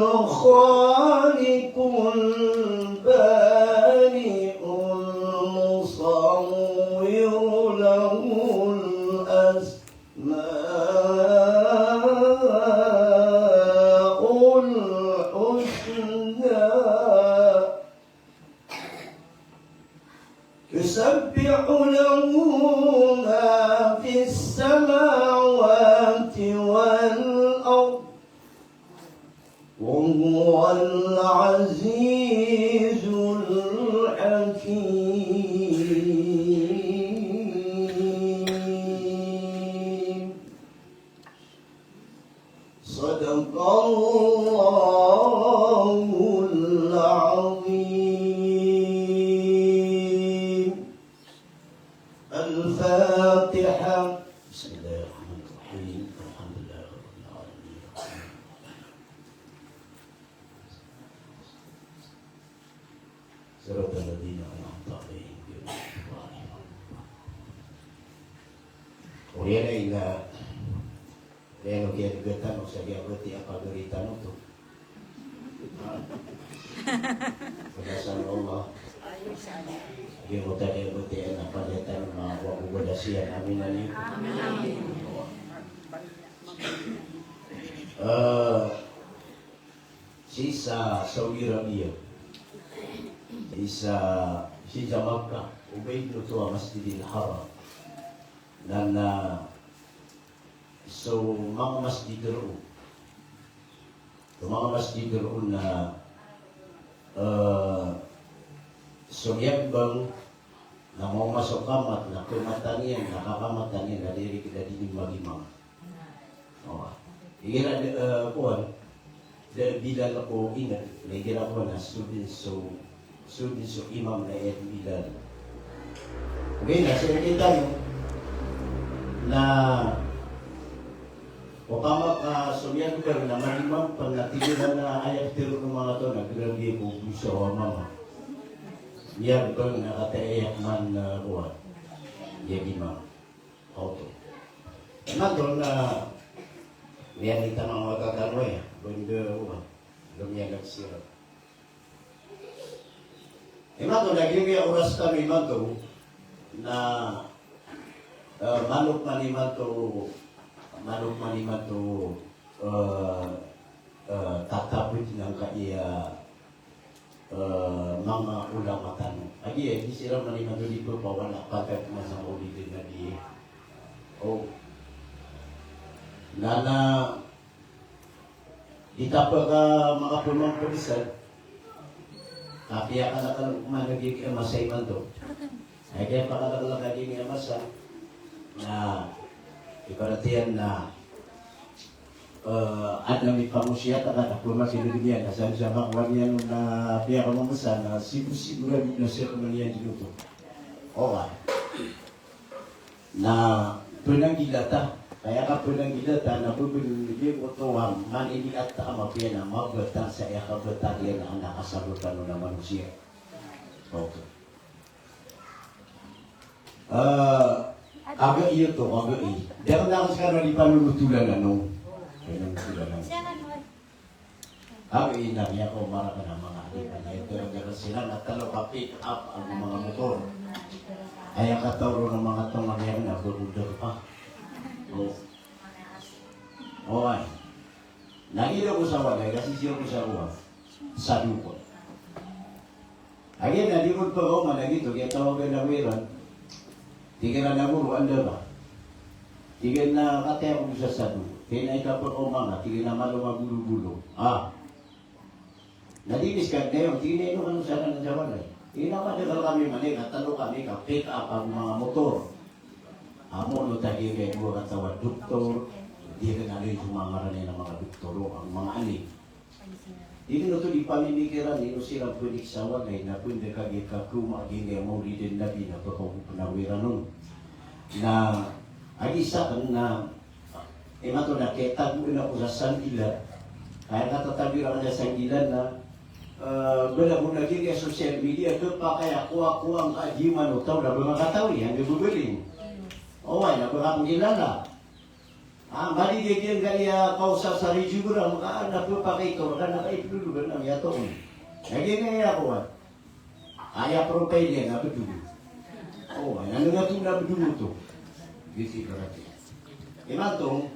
الخالق البارئ المصور له الأسماء الحسنى يسبح له ما في السماوات والأرض وهو العزيز الحكيم صدق الله العظيم الفاتحة. بسم الله الرحمن الرحيم الحمد لله رب العالمين صراط الذين أنعمت عليهم غير المغضوب عليهم ولا إله إلا الله kegiatan usaha berarti apa beritaan itu berdasarkan Allah dia mutadi berarti apa datang bahwa ubadasian aminan itu sisa Saudi Arabia sisa Makkah Ubaidul Tua Masjidil Haram dan so mga masjid ro na so yabang na mga masukamat na kumatanian nakakamatanin na diri kita di magimang igira kuan bilal ko ingat igira ko na sudin so imam na bilal okay na sa kita na o kama ka Sumyan ko na malimang pag natigilan na ayat tiro ng mga to naggrabe ko gusto o mama yan bang nakatayak man na kuwan yagi ma auto naman doon na yan ita mga magkakanoy banda uwan lumiyagag sira naman doon naging oras kami man to na manok maniman to tatapit ng kaya mga ulamatan. Agi di sila maniman to di po wala pagkat masang ulitin na di. Nana di tapa ka mga pumang pulisan. Kaya ka na managing masay man to. Ay kaya pa ka na naging masa na iparatian na at nami pamusya ta na kuma sinigyan sa makwan yan na piya ka mamasa na sibu na siya kumalian dito. Na punang gilata kaya ka punang gilata na bubuligi mo to man ini at mapiya na magbata sa iya kabata yan ang nakasabutan ng manusia. Okay. Aga iyo to, aga iyo. Dapat na ako sekarang di panulutulan ano. Aga iyo na niya ko marami ng mga alipan na ito. Pero sila natalo ka pick up ang mga motor. Ay katawro ng mga itong nagyari na burudor pa. Okay. Nagila ko sa walay kasi siya ko sa uwa. Sa dukot. Again, nalimod pa ako managito. Kaya tawagan na wiran. Tiga na guru anda ba? Tiga na kataya ko sa sadu. Kaya na ikapag o mga, tiga na malo magulo-gulo. Nadinis ka ngayon, tiga na ano sa kanan sa walay. Inamadakal kami mali, natalo kami, ka-pick up ang mga motor. Amo no tagi kay mo katawa doktor, di ka na rin sumangaran ng mga doktoro, ang mga ani. Dito na ito di pamimikiran, ino sila pwede sa walay na pwede kagi kakumaging ang maulidin nabi na pagkakupunawiran nun. Na, ay isa kan na, mato na, kaya taguin ako sa sangila, kaya katatabiran na sa sangilan na, bala mo naging social media, ito pa kaya kuha-kuha ang kaajiman o tao na mga katawi, ang ibubiling. O ay, napakakilala. Bali dia kaya kausa sa rijura maka anak ko pa kay to kan nakaipululo kan ang yato. Lagi na ako. Aya protein na bedulo. Oh, ano na to na bedulo to. Gisi berarti. Imantong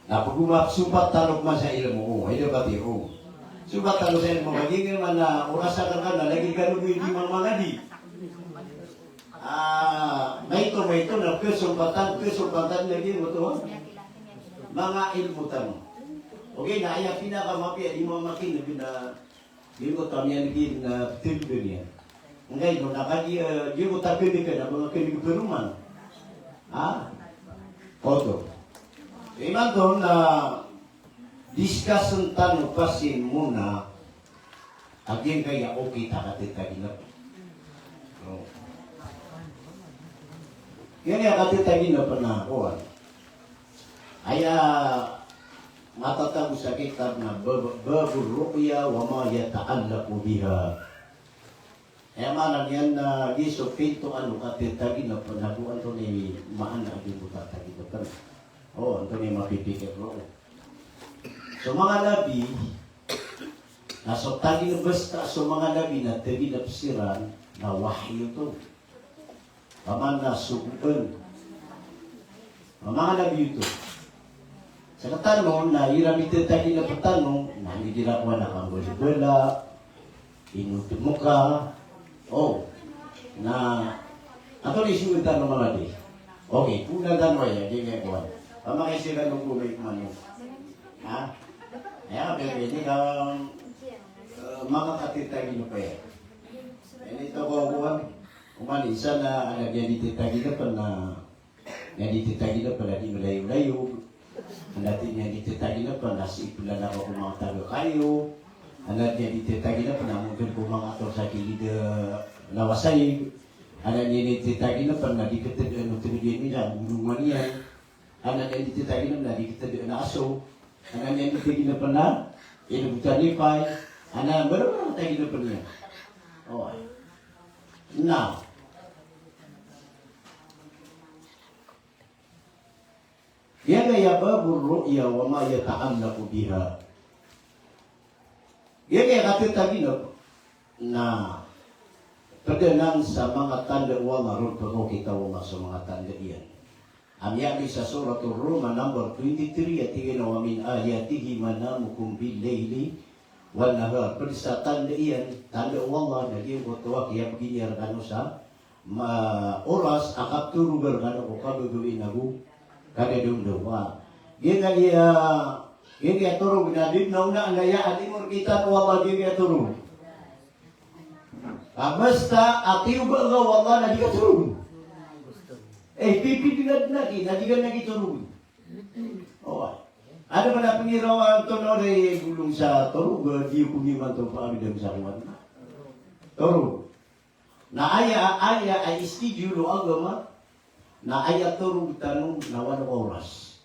napagumap subat talog man sa ilmo. Oh, ito ba tiyo? Subat talog sa ilmo magiging man na orasa ka na lagi ka lugi di mga di. May ito na kesumpatan lagi betul. Mga ilmu tamo. Okay, na aya pinakamapi di mo makin na di mo tamiyan lagi na tilbeniya. Ngay no nakagi di mo tapili ka na mga kinig peruman. Oto. Iman doon na discussion tano pasin muna aging kaya okay takatita ginap. Yan yung katitagin na panakuan. Aya matatag sa kitab na babul ruqya wa ma yata'allaqu biha. Kaya malang yan na giso pinto ano katitagin na panakuan to ni maan na aging butatagin na pan. Ito ni mapipikit ro. So mga nabi, nasotagin na basta so mga nabi na taginapsiran na wahyo to. Paman na sukupan. Mga nabi ito. Sa katanong, na iramit tayo na patanong, na hindi na ko na kambulibula, inutin mo ka, na, ato ni siya tanong mga di. Okay, una tanong ay, hindi nga ko. Pamakaisigan ng kulay kumano. Ha? Kaya, pero hindi ka, makakatitagin mo pa yan. Ito ko kuhan. Umanisa na nagdititagi na pa na nagdititagi na pa na di malayo-layo. Natin nagdititagi na pa na siipulan ako kung mga taga kayo. Nagdititagi na pa na mungkin kung mga ator sa kilid lawasay. Nagdititagi na pa na di kita nutrimyen nila, gulungan niyan. Nagdititagi na di kita na aso. Nagdititagi na pa na inubutan nipay. Meron tagi na pa niya. Now, yan ay babul ru'ya wa ma yata'allaqu biha. Yan ay katitagin na pagdanang sa mga tanda wa maroon pa kita wa sa mga tanda iyan. Amyami sa suratul Rum number 23 at tingin wa min ayatihi manamukum bil layli wal nahar. Pag sa tanda iyan, tanda Allah naging kutuwa kaya begini kano sa oras akap turugar kano ko kabubuin ako kada dumduma. Gaya turug na din na una anaya atimor kita ko Allah gaya turug. Basta atiu ba nga Allah na di ka turug. Pipipigad na di ka turug. Ano ba na pangirawan ito no na gulong sa turug? Di ko kumiman ito pa kami sa kuwan. Turug. Na aya ay istidyulo agama na aya turug tanong na 1 oras.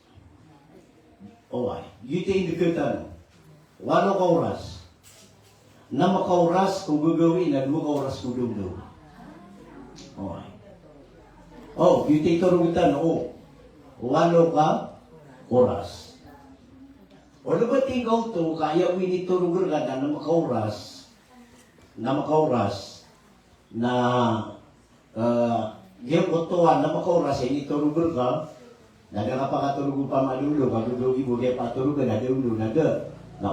Yun yung tanong. 1 oras. Na makauras kung gagawin na 2 oras kung dumdo. Yun yung turug tanong. 1 oras. Ano ba tinggaw to, kaya winiturugar ka na makauras, yung kutuan na makauras, initurugar ka, nagkakapakaturugo pa malulo, kagugawi mo kaya paturugan na dulo na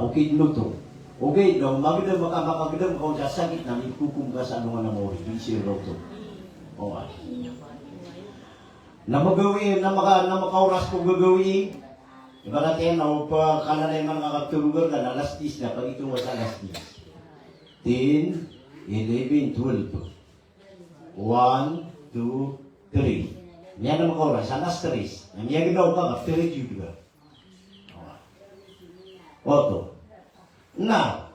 okay no to. Okay, no, magandang makakagandang kung sasakit na may kukum ka sa ano nga na mo, hindi siya to. Na magawin, na makauras kung gagawin, iba natin na pa kananay mga katulugan na alas 10 na pag itong sa alas 10. 10, 11, 12. 1, 2, 3. Yan ang mga oras, alas 3. Namiyagin daw ka, 3 juga. Oto. Na,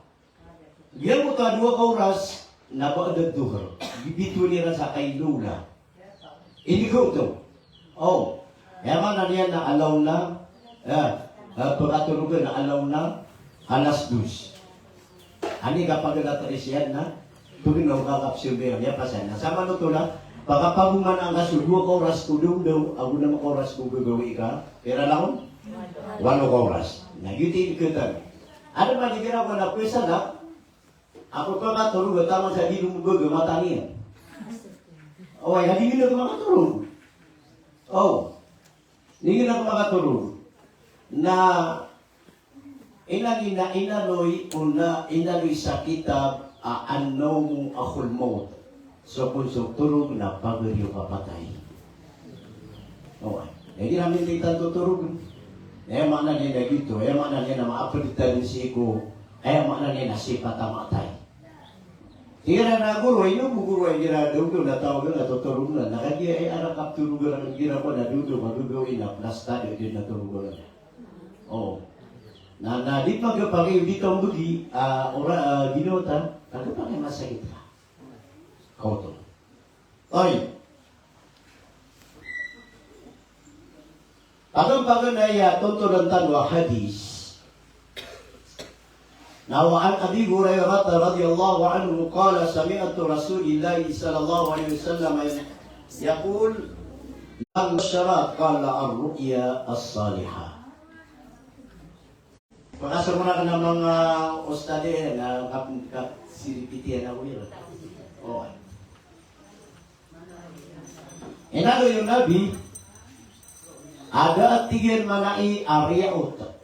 yan mo ka 2 oras na baadad duhar. Bibito nila sa kay Lula. Hindi ko ito. Yaman na niyan na alaw na pagkatulugan na alaw na alas 2. Ani kapag nataris yan na tuloy na kakapsilber niya pasan. Sama no to na Pagkapaguman ang kaso, 2 oras ko daw, ako na oras ko gagawi ka. Pera lang 1 oras. Nagyuti ikutan. Ano ba dikira ko na pwesa na? Ako pa katulog, tama sa di lumubog, mata niya. Oh, ay, hindi na ko makatulog. Oh, hindi na ko makatulog. Na inanoy sa kitab ano mong akul maut. So kung tulog na pagyo kapatay. Oh, hindi namin litan tutulog. Mana niya na dito, mana niya na maapalitan si ko, mana niya na si patamatay. Tira na guru, guru ay gira doon na tawag na tutulog na. Nakagaya ay anak kaptulugan ang gira ko na doon, magugawin na plasta din na tulugan. Oh. Na di pagkapagay dito ang bugi, ginota, pagkapagay masakit ka. Kauto. Oy. Pagkapagay na iya, tuntunan tanwa hadis. وعن أبي هريرة رضي الله عنه قال سمعت رسول الله صلى الله عليه وسلم يقول لم الشراب قال الرؤيا الصالحة. Pakasar mo na ka ng mga ustade na siripitian na uwira. Okay. Inalo yung Nabi, aga at tigil mga i-arya utak.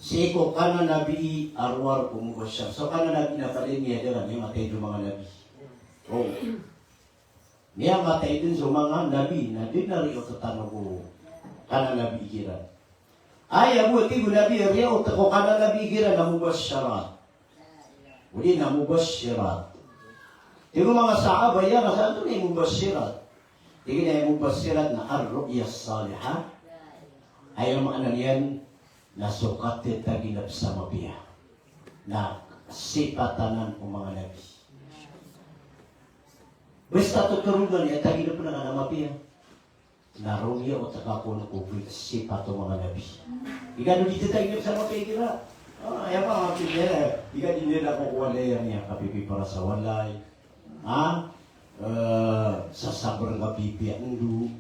Siko kana Nabi arwar kumukosya. So kana Nabi na palin niya dyan, niya matay yung mga Nabi. Oh. Niya matay din sa mga Nabi na din na rin utak ko kana Nabi kira. Ay, abu, tigo Nabi arya utak ko kana Nabi kira namubas syarat. Uli namubas syarat. Tigo mga sahaba yan, saan ito na yung mubas syarat? Tigo na yung mubas syarat na ar-ru'ya salihah. Ay, ang mga yan, nasukat kita ginap sa mabiya na sipatanan ng mga Nabi. Basta tuturugan niya, taginap na nga na mabiya. Narungya o takapon ko sipat ng mga Nabi. Ika nung dito taginap sa mabiya kira. Ayaw pa mga pinera. Ika din nila kukuha na yan niya kapipi para sa walay. Sa sabrang kapipi ang du.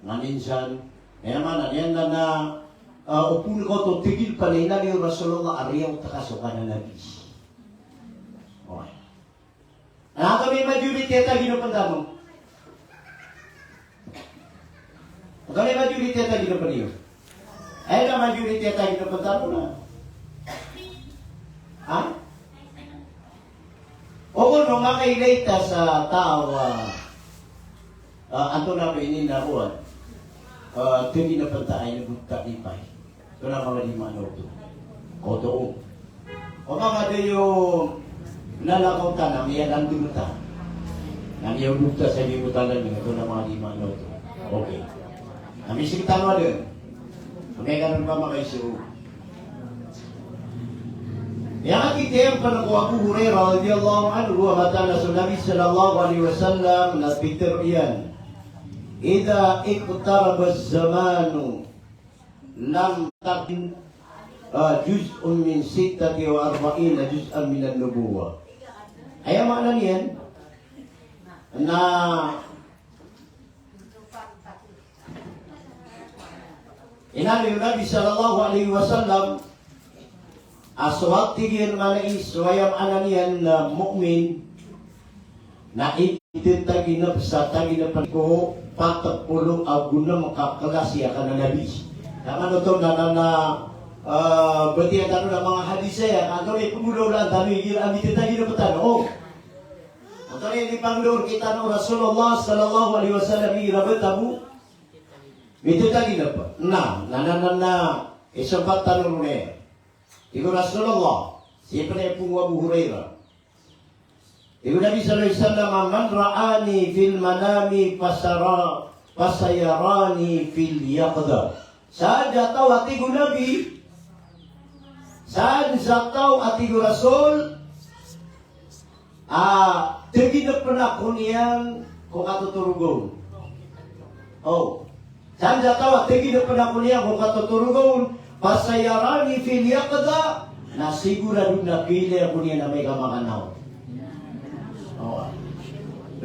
Nganinsan. Kaya naman, yan na upun ko to tigil panay na yung Rasulullah ariyaw takasukan na Nabi. Okay. Kami majority ata ginupanda mo. Kami majority ata ginupanda niyo. Ay na majority ata ginupanda mo na. Ha? O kung makailaita sa tao, ato na pinin na kuwan, tigil na pantaay na buktakipay. Ito na mga lima ito. O doon. O mga yung nalakaw ta na may alam dumuta. Namiyaw dumuta sa limutan lang ito na mga lima ito. Okay. Namising tanwa din. May ganun pa makaisiw. Yang kita yang pernah Abu Hurairah radhiyallahu anhu wa matana Nabi sallallahu alaihi wasallam na Peter iyan. Idza iqtaraba az-zamanu lam takun juz'un min 46 juz'an min an-nubuwah. Ay makna niyan na inabi Nabi sallallahu alaihi wasallam aswat tigir manai suayam ananian na mukmin na ititaginap sa taginapan ko patagpulong aguna makakalasi akan na Nabi. Tama no to na berarti ang ng mga hadis saya kanto ni pumulo lang dami ami ititaginap oh. Kanto ni Panginoon kita no Rasulullah sallallahu alaihi wasallam irabatabu ititaginap na isang tanong ni Iku Rasulullah siapa pun Abu Hurairah. Iku Nabi sallallahu alaihi wasallam man ra'ani fil manami pasayarani fil yaqdah. Saan jataw atigo Nabi? Saan jataw atigo Rasul? Teginap pernah kunian kung katuturugon. Oh. Saan jataw teginap pernah kunian kung katuturugon? Pasayarani fil yaqdah na sigurado na pili ako niya na may kamakanaw. Oh.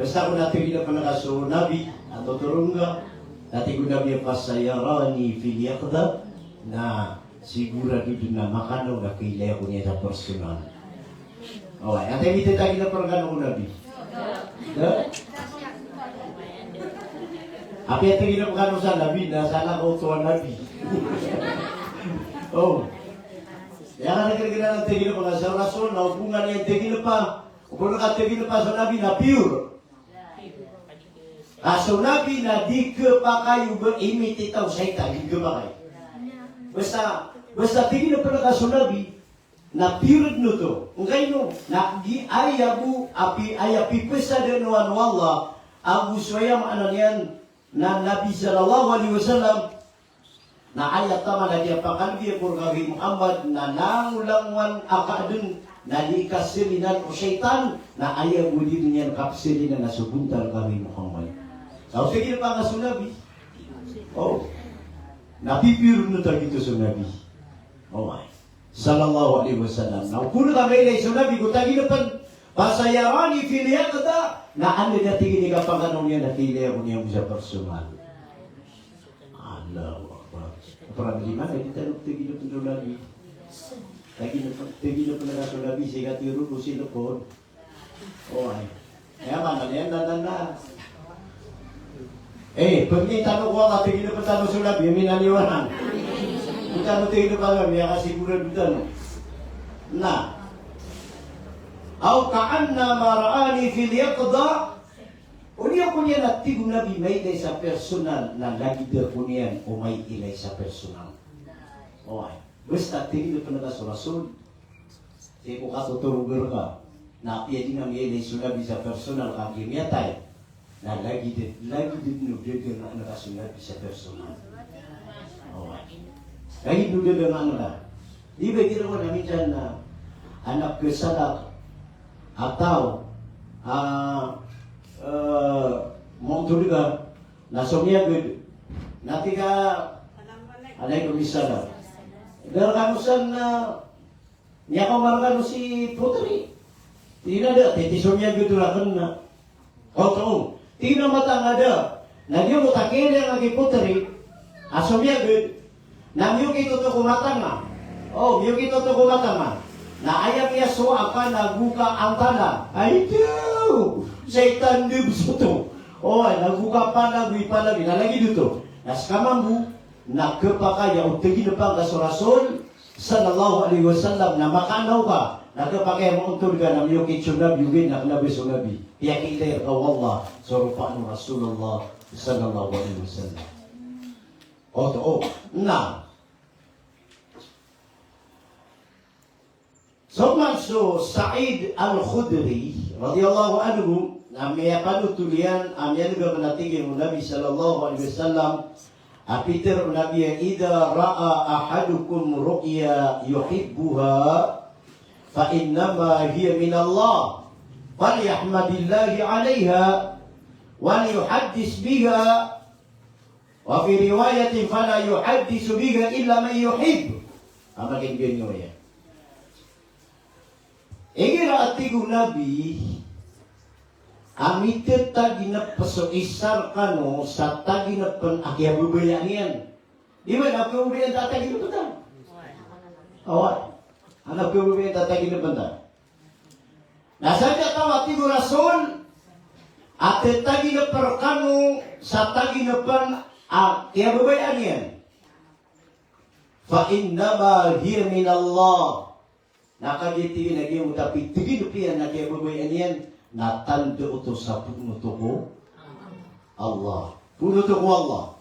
Basta ko natin pinapalakaso Nabi atau turungga natin ko Nabi pasayarani fil yaqda na sigurado na makano na kilaya ko niya sa personal. Okay, at ay ito tayo na parang Nabi. Apa yang tinggi na sa Nabi na sana ko tuan Nabi. Oh. Yang ada kira-kira ng tinggi na pagka sa rason na hubungan niya tinggi na pa. Kung tinggi na pa sa Nabi na pure. Sa Nabi na di ka pa kayo imit itaw sa ita, di ka pa kayo. Basta tinggi na pagka sa Nabi na pure no to. Kung kayo na ayabu api ayapi pesa din no Allah ang uswayam ano niyan na Nabi sallallahu alaihi wasallam na ayat tama na dia pakalbi por kami Muhammad na nangulangwan akadun na dikasilinan o syaitan na ayaw muli niyan kapsilinan na subuntal kami Muhammad. So sige pa nga Nabi. Oh. Napipiro na tayo dito sa Nabi. Oh my. Sallallahu alaihi wasallam. Na kuno kami ilay sa Nabi ko tagi na pan pasayarani fil yaqda na ano na tingin ka pangano niya na tili ako niya sa personal. Allah Akbar. Para di mana kita nak tinggi na pun Nabi. Tinggi na pun na Nabi siya tiro ko sila po. Oh ay. Kaya man yan na. Pagni tanong ko ka tinggi na pun tanong sa Nabi minaliwanan. Kita nak tinggi na pa kami kasi siguro dito no. Na أو كأنما رآني في اليقظة Unia kunya na tigo Nabi may ilay sa personal na lagi dia kunyan o may ilay sa personal. Okay. Basta tingin na sa Rasul. Sige ko katuturugar ka na piya din ang ilay sa Nabi sa personal kang gimiyatay na lagi din nubigyan na nakasunabi sa personal. Okay. Kahit nubigyan ang na. Di ba ginawa namin dyan na anak kesadak atau Mongtuliga nasomnya gede nanti ka alay komisara darkanusan na niya kamarkan si putri tidak ada titisomnya gede lakan na kotong tidak matang ada na dia mutakin yang lagi putri asomnya gede na miyuki to kumatang na miyuki to kumatang na na ayam ya so akan naguka antana ay itu setan di besuto naguka pa lagi na lagi dito nas kamambu na kepakaya utegi depan ka Rasul sallallahu alaihi wasallam na makanaw ka nagkapakaya mo untod ka na miyuki tsunab yugin na nabi sunabi yakilir ka wallah surupaan Rasulullah sallallahu alaihi wasallam na so Sa'id Al-Khudri radhiyallahu anhu namanya panutulian amya juga menatigin Nabi sallallahu alaihi wasallam apiter Nabi idza ra'a ahadukum ru'ya yuhibbuha fa innama hiya min Allah falyahmadillahi 'alaiha wa yuhaddis biha wa fi riwayatin fala yuhaddisu biha illa man yuhib amakin genyo ya. Egira atigo Nabi amitet tagi na pasoisar kano sa tagi na pan akya bubayan yan. Di ba na bubayan tatagi na banda? Awat. Anak bubayan tatagi na banda. Nasadya tawa atigo Rasul ate tagi na perkano sa tagi na pan akya bubayan yan. Fa innama hiya min Allah. Nakagitigin na giyong tapi tigin na kaya babayan yan natando ito sa puno ko Allah. Puno ko Allah.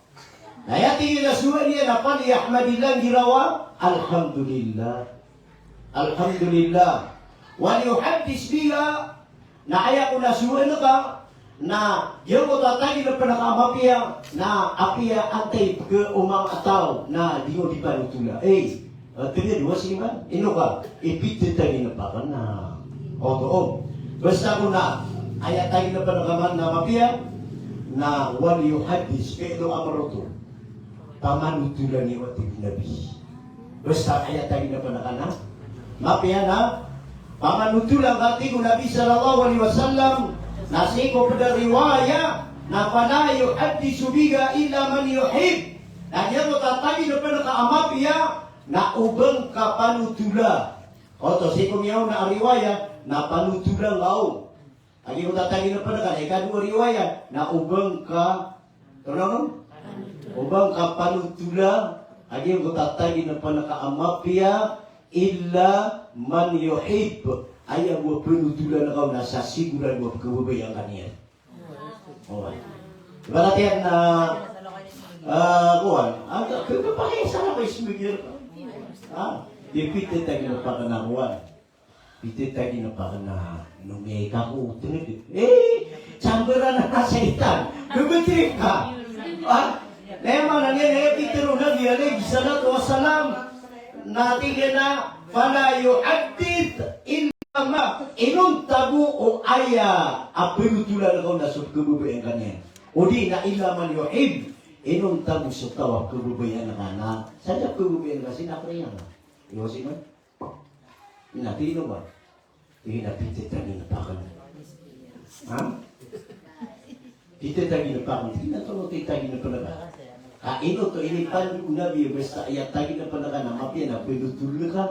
Nayatigin na suwa niya na pali ahmadillah girawa alhamdulillah. Alhamdulillah. Wal yuhaddis biha na kaya ko na suwa na ka na yung ko tatagi na panakamapiya na apiya antay ke umang ataw na di mo di panutula. Tanya dua sih man, ino ka ipit tadi na pa na. Basta ko na ayat tadi na panagaman na mapia na wal yuhaddis pero amaroto. Pamanutulan ni wati Nabi. Basta ayat tadi na panagana mapia na pamanutulan kati ko Nabi sallallahu alaihi wasallam Nasiko pada riwayat na fala yuhaddisu biha illa man yuhib. Na niya mo tatagi na pinakaamapya na ubang kapanutula. O to siko miyaw na riwayat na panutula ngao. Agi mo tatagi na pinaka ikadua riwayat na ubang ka ubang kapanutula. Agi mo tatagi na pinakaamapya illa man yuhib. Ayaw mo penutula na kau nasa siguran mo kebabayang kaniya. Oh. Ibalatian na kuhan, kagapakay sana ko ismigir. Di pitit tayo na pakanakuhan. Pitit tayo na pakana numay ka ko. Chamberan na nasa itan. Gumitrip ka. Naman na niya, pitiro na niya, gisalat wa salam. Natigyan na, fala yu'addid inong tabu o aya apirutula na kau nasod kebubayan kanya. O di na ilaman yu'ib inong tabu sa tawag kebubayan na kana. Sadya kebubayan kasi napriyan na. Iwasin mo? Inapino ba? Inapitit lagi na pakan. Ha? Pitit lagi na pakan. Tinatulotay lagi na palaga. Ino to inipan unabi basta ayat lagi na palaga na mapya na pirutula ka.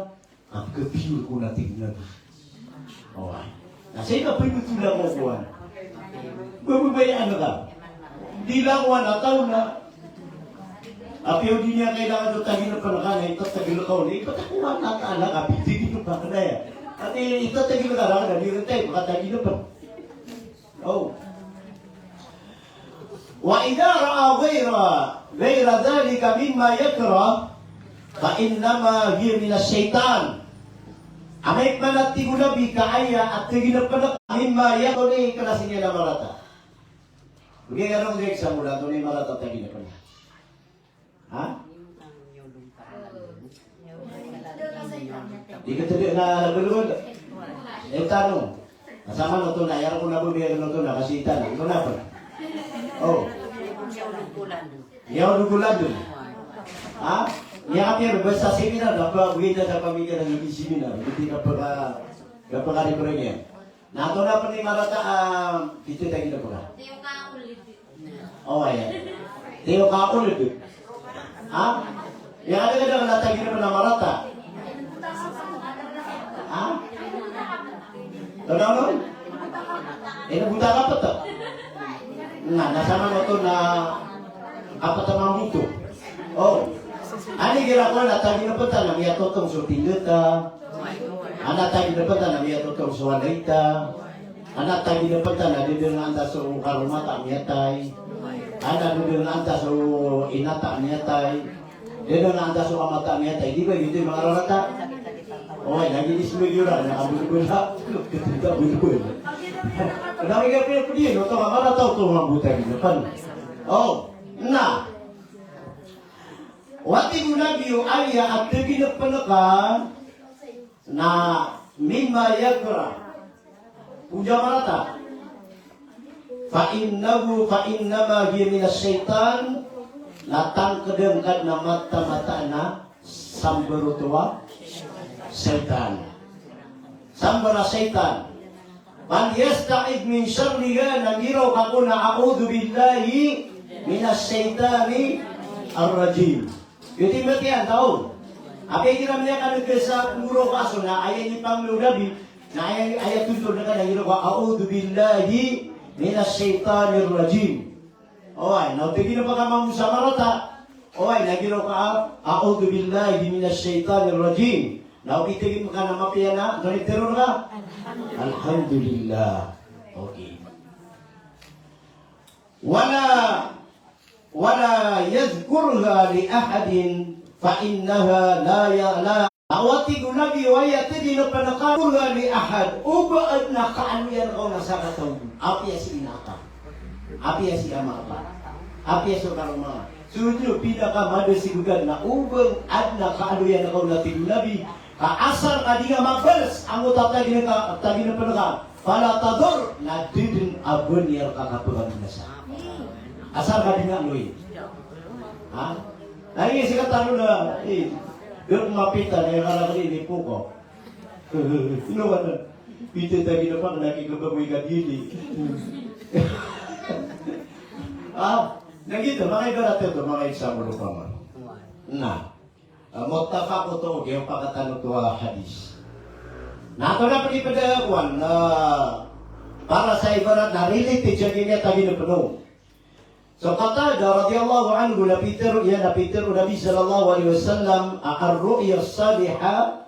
Ang kapiyo ko natin nabi. Alright. Kasi ka pinutula mo buwan. Bababayaan ka. Di lang taon na. Apiyo din niya kailangan ito tagin na panakana. Ito tagin na kaon. Ipatakuha na taala ka. Pitigin na pa ka na yan. At ito tagin na karang na. Di rin tayo. Makatagin na pa. Oh. Wa idha ra'a ghayra dhalika mimma yakra fa innama hiya minas syaitan. Amay manati gunabi kaaya at tiginapanak mimma yakra kalasin niya na marata. Bigay anong direk sa mula ito ni marata tiginapanak. Ha? Di ka tadi na nagulugod. Tanong. Kasama na ito na. Ayaw ko na bumiyag na ito na kasi itan. Ito na pa. Oh. Yaw dugulan dun. Ha? Yang api basta seminar dapat begitu sa pamilya ng lebih seminar. Hindi kapag ribunya. Nato na pa ni marata itu tayo na pala. Teo ka ulit. Oh ya. Teo ka ulit. Ha? Yang ada kadang natagi na pa na marata. Ha? Tanaw? Buta ka pa to. Nga, nasama mo to na apat na mamuto. Oh. Ani gira ko na tagi na pata na miya totong sultindeta. Ana tagi na pata na miya totong suwalaita. Ana tagi na pata na dito na anta so karumata miya tay. Ana dito na anta so inata miya tay. Dito na anta so amata miya tay. Di ba gitu mga rata? Oh, lagi di semegyura na kabul-bula. Ketika bul-bul. Kenapa kaya pinapudi? No, tama mana tahu tuh mabuta di depan. Oh, nah. Wati gunabiyo aya at ginapanakan na mimma yakra. Puja marata. Fa innama hiya minas syaitan latang kedengkat na mata-mata na sambarutua syaitan. Sambara syaitan. Man yasta'id min syarriha nangiraw kako na a'udhu billahi minas syaitani ar-rajim. Yung timatian tahu. Apa yang kira niya kan sa puro kaso na ayat ni Panguludabi na ayat tutur na kan nangiraw ka a'udhu billahi minas syaitanir rajim. Oy, na tigi na pa ka mamusamarata. Oy, nangiraw ka a'udhu billahi minas syaitanir rajim. Now, itigin mo ka na mapiya na, ganitero ka? Alhamdulillah. Okay. Wala yadhkurha li ahadin fa innaha la awati gunabi wa yatidi na panakarha li ahad ubaad na kaaniyan ko na sa katong apiya si inaka. Apiya si amaka. Apiya si karuma. Sujo pida ka madasigugan na ubang ad na kaanuyan ako na tigunabi. Kaasar ka di nga magbales ang utatagi na panaka pala tador na didin abon niya kakapagan na sa asar ka di nga loy ha? Ay si katalo na doon mapita na yung kalakali ni Puko inuwan na Itu tadi depan lagi kebawikan gini. Nah gitu, makanya ibarat itu, makanya sama lupa. Nah, muttafaq itu yang pakatan itu hadis. Nah, kalau pergi pada kawan, para saya ibarat narili tijagnya tadi penuh. So Qatadah radhiyallahu anhu nabitir Nabi sallallahu alaihi wasallam ar-ru'ya as-salihah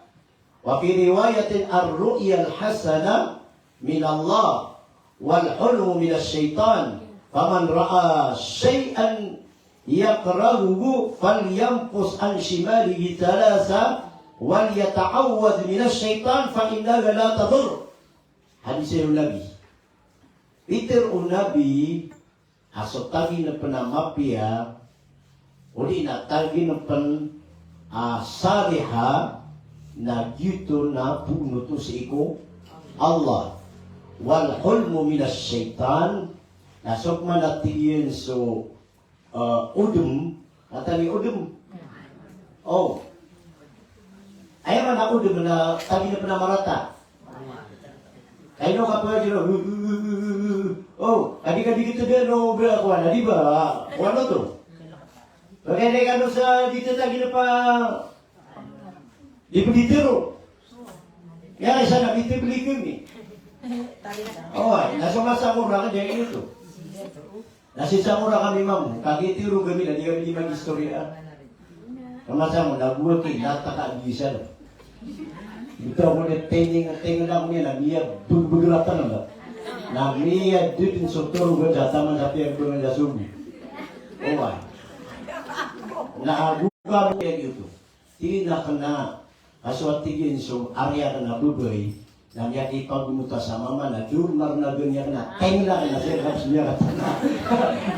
wa fi riwayatin ar-ru'ya al-hasanah min Allah wal hulmu min asy-syaitan faman ra'a syai'an yakrahuhu falyanqus an shimalihi thalatha wal yata'awwadh min asy-syaitan fa innaha la tadur. Hadis Nabi. Peter Nabi asok tagi na penamapia uli na tagi na pen sariha na gitu na puno to si iko Allah wal hulmu minas syaitan nasok manatiyin so udum atani udum ayaw na udum na tagi na penamarata kaino kapwa jiro adik-adik itu dia no berapa di bawah wano tuh pakai kan dosa dito lagi pa di peditero ya sana itu beli kami nasa murah kan jadi itu nasi samura kami mamu kaki tiru kami dan dia di bagi historia masa mo nabuti nata ka bisa itu mo de tenging lang niya na dia bergelatan na na miya dito sotoro ko jataman sa piyag ko ng jasubi. Naabuka mo kaya ito. Tinak na aswatigin so area ka na bubay na miya ipagumuta sa mama na durmar na ganyan na tengla na siya kaps niya katana.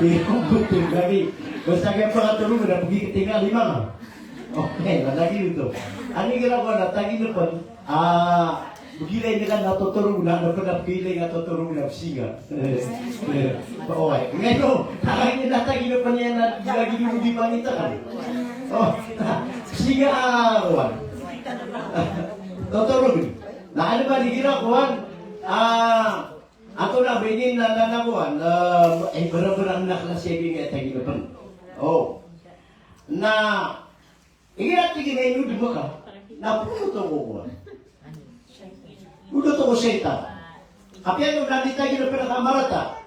Iyong buting gagi. Basta kaya pakatulong na pergi ketinggal di mana. Okay, lagi itu. Ani ginagawa na tagi na po. Begila ini kan atau turun na dapat pilih atau turun na singa. Ngayon, kakain nata gino pa niya na lagi di panita kan. Singa kawan. Turun. Nah ada ba dikira kawan? Ato na benin na kawan. Berang nak na siya gini tagi depan. Nah, ingat lagi ngayon di bawah. Napuno to kawan. Udah to setan. Apa yang udah ditagi na pinakamarata?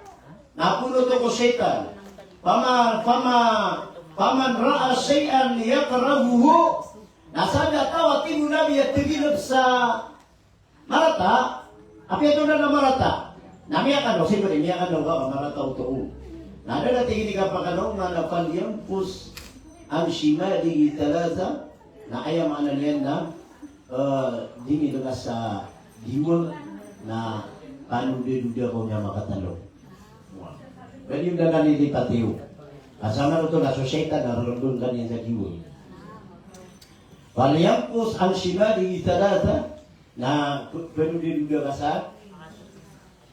Napuno to setan. Paman ra'a syai'an yakrahuhu. Nasada tawa timu nabi at tigilab sa marata. Apa yang udah na marata? Nami akan dosin ko din akan daw marata uto. Nada na tigil ka pa kanong na falyampus ang shimali thalatha na ayam analian na dimi doon sa diwa na panude-dude ko niya makatalong. Pero yung dagan hindi patiyo. Kasama ito na sosyeta na rondon kanyan sa diwa. Palyampos ang shimali italata na panude-dude ka sa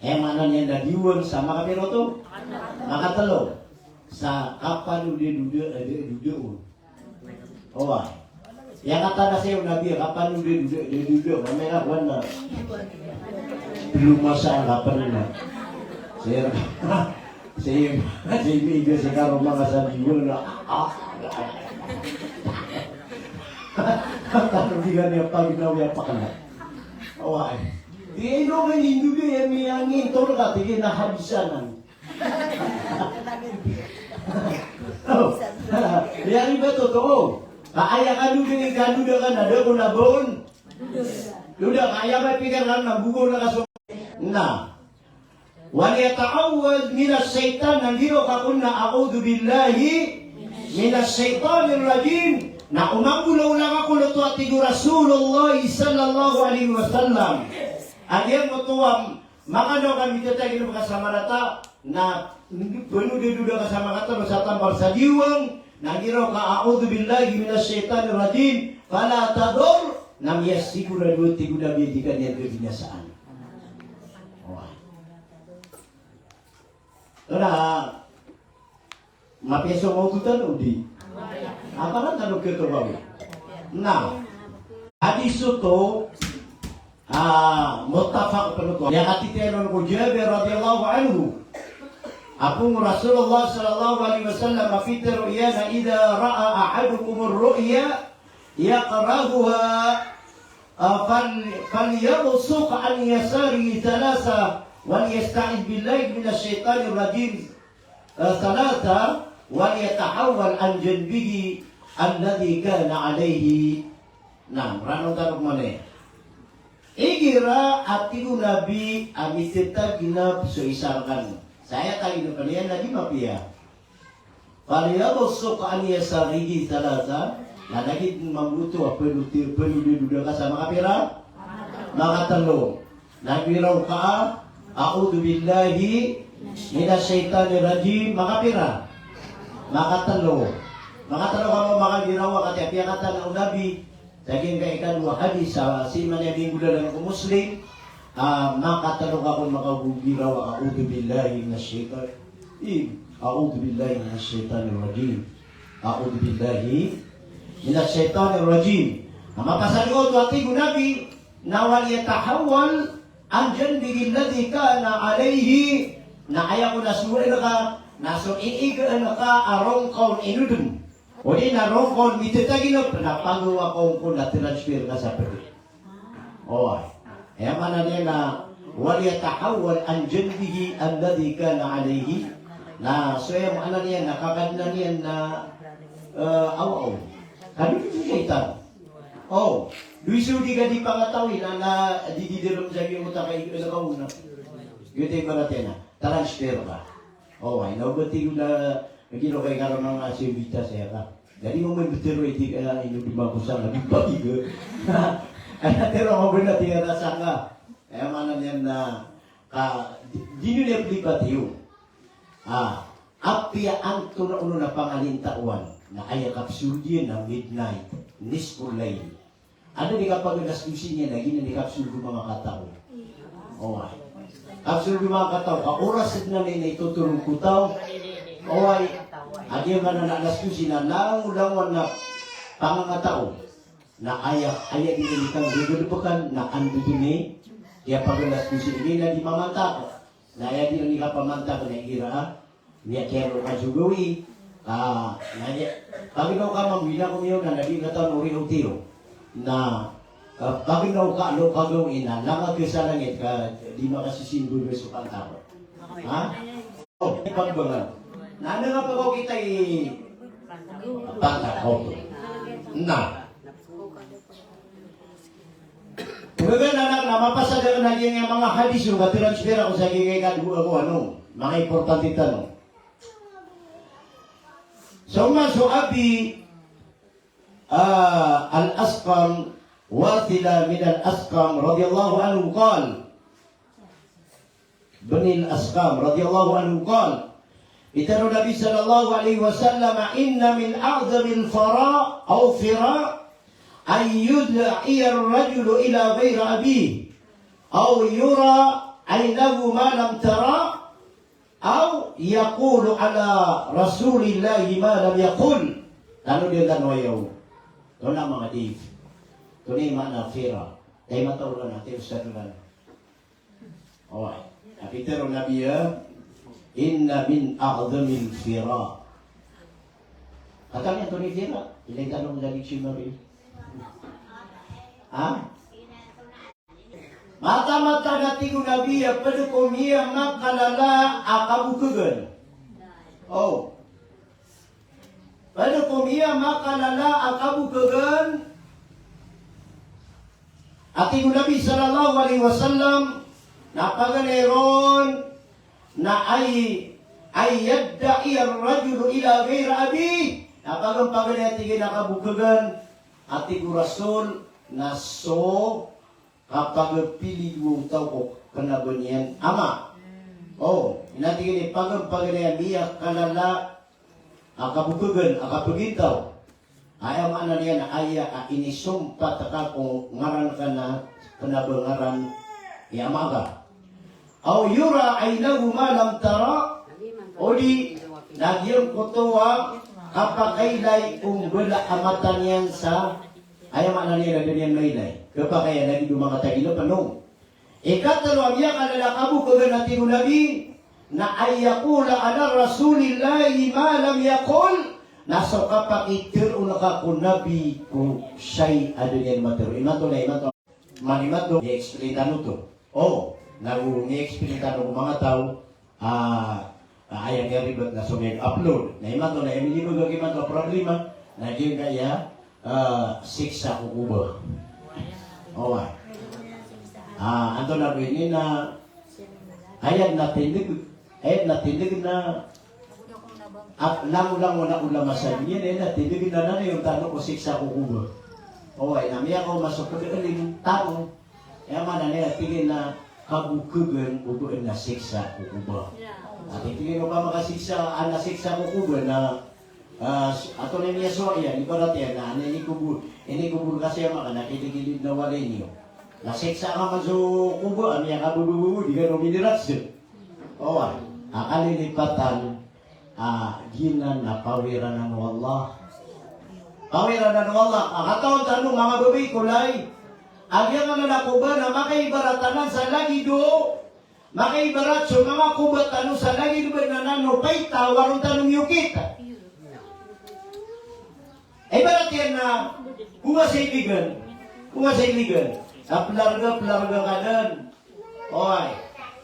emanan niya na diwa sa makapiro to makatalong sa kapanude-dude yang kata nasi Nabi kapan udah mereka warna belum masa kapan ini saya juga sekarang mengasa diul kata tiga ni apa kita apa kena dia itu kan Hindu dia yang itu kata dia nak habisan dia ribet tuh kaya kan dulu kan ada pun nabon. Udah kaya ba pikir kan nabugo na kaso. Nah. Wal yata'awwaz minas syaitan nandiro ka kunna a'udzu billahi minas syaitanir rajim. Na umangulaw lang ako luto at tigo Rasulullah sallallahu alaihi wasallam. Adiyan mo tuwam makano kami tatagin ng kasama nata na penuh dia kasama kata sa tambal sa diwang. Nangiro ka a'udzu billahi minasyaitonir rajim fala tadur nam yasiku na duti guna bidikan yang kebinasaan. Mapeso mau tutan udi. Apa kan tanong keto bawi. Nah, hadis itu muttafaq penutup. Yang hati-hati ko Jabir radhiyallahu anhu. Abu Rasulullah sallallahu alaihi wasallam fi ru'yana idza ra'a ahadukum ar-ru'ya yaqrahuha falyabsuq an yasari thalatha wal yasta'id billahi minasy syaithanir rajim thalatha wal yatahawwal an janbihi alladhi kana alaihi. Nah, ranong tanong mana? Igira atiku Nabi amisita ginap seisarkan. Saya tadi kalian lagi mafia. Falyabsuq an yasarihi thalatha. Nah, lagi membutuh perlu duduk sama kapira. Maka telu. Nabi rauka a'udzu billahi minasyaitonir rajim maka pira. Maka telu kamu makan dirawa kata pihak kata Nabi. Saking kaikan dua hadis si mana yang dalam Muslim. Maka telu kamu maka dirawa a'udzu billahi minasyaitonir rajim. A'udzu billahi minasyaitonir rajim. Maka saluat wati Nabi nawal yatahawwal an janbihi alladhi kana alaihi. Na ayaw nasuwa ka naso iiga ka arong kaun inudun. O di na rong kaun mitutagino napango akong kung na-transfer ka sa pwede. O ay. Kaya mana niya na wal yatahawwal an janbihi alladhi kana alaihi. Na so yung ano niya nakakadna niya na aw-aw. Kami ito syaitan. Oh, duiso di ka di pangatawin na dididiram sa iyo mo takay na kauna. Gito yung paratena. Transfer ka. Oh, ay nabati ko na nagino kay karon ng asibita sa ka. Jadi mo may bitero iti ka inyo di makusang na bibagi ka. Ay natero mo ba na tira sa ka. Kaya manan yan na di nyo nablipat yun. Apia ang tuno na pangalintawan na ayakap sudyan ng midnight. Niskulay. Ano di kapag naskusin niya lagi na di kapsul ng mga katao? O ay. Kapsul ng mga katao. Oras na nila itutulong kutaw. O ay. Adi yung na naskusin na naungulangan na pangangatao. Na ayak din kang gugulupukan na ando din kaya pag naskusin hindi na di mamanta ko. Na ayak din ka pamanta ko na ira. Niya kero ka sugawi. Paginaw ka mamila ko niyo na naging kataon uri tiro na paginaw ka ano kagawin na langag ka sa langit ka di makasisimbol mo sa pantako. Ha? O, pagbangan. Na ano nga pagaw kita pantako. Na. Kumbaga na mapasada na naging mga hadis yung katransfer ako sa gigay kadua ko mga importante tanong. Suma Abi al-Asqam Wathila min al-Asqam radhiyallahu anhu qala Bani al-Asqam radhiyallahu anhu qala Itanu Nabi sallallahu alaihi wasallam inna min a'zamil fara aw fira ay yud'i ar-rajulu ila ghairi abihi aw yura aynahu ma lam tara aw yaqulu ala rasulillahi ma lam yaqul. Ano dia tanwayaw? Ito na mga Dave. Ito na yung mana fira. Kaya matawala natin sa tulan. Okay. Kapitero nabiya, inna min a'zamil fira. Katanya ito ni fira. Ilang tanong na dictionary. Ha? Mata-mata nati ko nabiya, pada ko miya makalala akabukagan. Oh. Pada ko miya makalala akabukagan. Ati ko Nabi sallallahu alaihi wasallam napaganeron na ay yadda'i ar-rajulu ila ghairi abi. Napagampaganeron ati nakabukagan. Ati ko Rasul na so kapag pili mo tao ko kanabanian ama. Oh, inatigin pagpaganayan biya kalala akabukugan akapagitaw. Ayaw ana niya na aya inisumpat ka kung ngaran ka na kanabangaran yamaga. Aw yura aynahu ma lam tara. Odi nagyang kutuwa kapag kailay kung wala amatan yan sa Ayaw mananiya na ganyan mailay. Kapag kaya lagi mga tagilo panong. Ikatalo amya kalalakabu kaganati ko nabi na ayakula ala rasulillahi ma lam yakul naso kapakitir unaka ko nabi ko siya'y adunyan matero. Imato na imato. Manimato, i-explain ano to. I-explain ano ko mga tao, ayaw nga ribot na sumig upload. Na imato na, hindi mo gagawin ito problema, na yun kaya, siksa kukuba. Anto na rin na, ayat natindig na, at lang mo na ulama sa inyo, natindig na yung tanong ko siksa kukuba. Namiya ko masuk ke dalam tahu. Yang mana ni tingin na kabukugan ubuin na siksa kukuba. At tingin ko pa makasiksa, siksa kukuba na ato na niya so yan, ibarat yan na ini kubur kasi yung mga nakitigilid na wala niyo. Nasiksa ka man so kuba, niya kabububu, di ka nominirat siya. Akalilipatan, ginan na pawiran ng Allah. Pawiran ng Allah. Akataon tanong mga babi kulay. Agyan nga na kuba na makaibaratanan sa lagi do. Makaibarat so mga kuba tanong sa lagi do na nanupay tawarong tanong yukit. Barat yan na kuha sa iligan. Kuha sa iligan. Pelarga ka dan.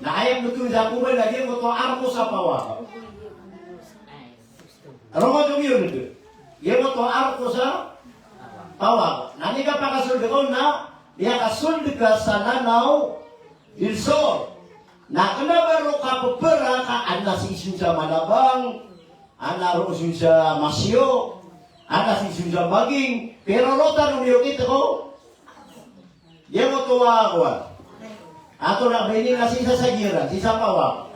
Na ayam betul sa kuba na dia mo to arko sa pawa. Roma to yun ito. Dia mo to arko sa pawa. Nani ka pakasul ko na dia kasul ka sa nanaw ilsor. Na kenapa ka pepera ka anda si isun sa malabang, anda ro isun sa masyo, anda si isun sa baging, pero rota nung yukit ko. Dia mo to ako. Ato na bini na si sa sagiran, si sa pawa.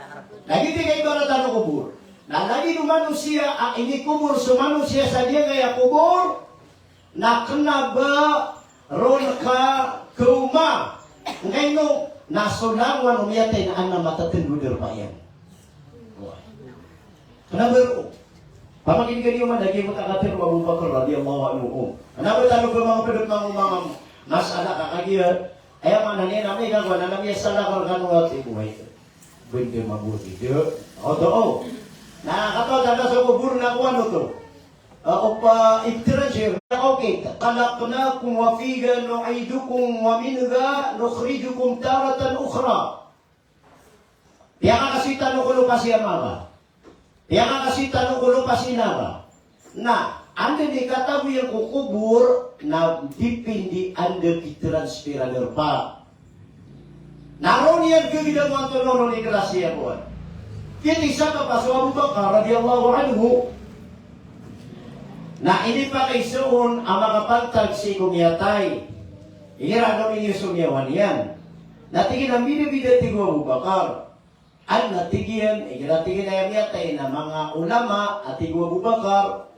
Lagi di kay baratan kubur. Na lagi ng manusia, ini kubur sa manusia sa dia kaya kubur, na kena ba ron ka kuma. Ngayon no, nasunangan umiyatay na ana matatenguder pa yan. Kenapa ro? Pamakin kanyo man, lagi mo takatir wa Abu Bakar radhiyallahu anhu. Kenapa talo ko mga pedot mga masala kakagiat? Ayaw man nani nami kagwa na nami salah kanu at ibuhay. Bende mabuti dia. Nah, kata sa kubur na kuano to. Opa ibtirajir. Okay, khalaqnakum wa fiha nu'idukum wa minha nukhrijukum taratan ukhra. Dia kasi tanong ko kasi ama. Dia kasi tanong ko kasi naba. Nah, anda dikatakan yang kukubur na dipindi anda ditransferan pa. Naron yan kagidang mga tulong ni Gracia buwan. Kiti sa kapaso Abu Bakar radhiyallahu anhu na ini pa kay suon ang makapagtag si kumiyatay. Ihira no ninyo sumiyawan yan. Natigin ang bida-bida tigo Abu Bakar. Ang natigyan, natigin na yamiyatay na mga ulama at tigo Abu Bakar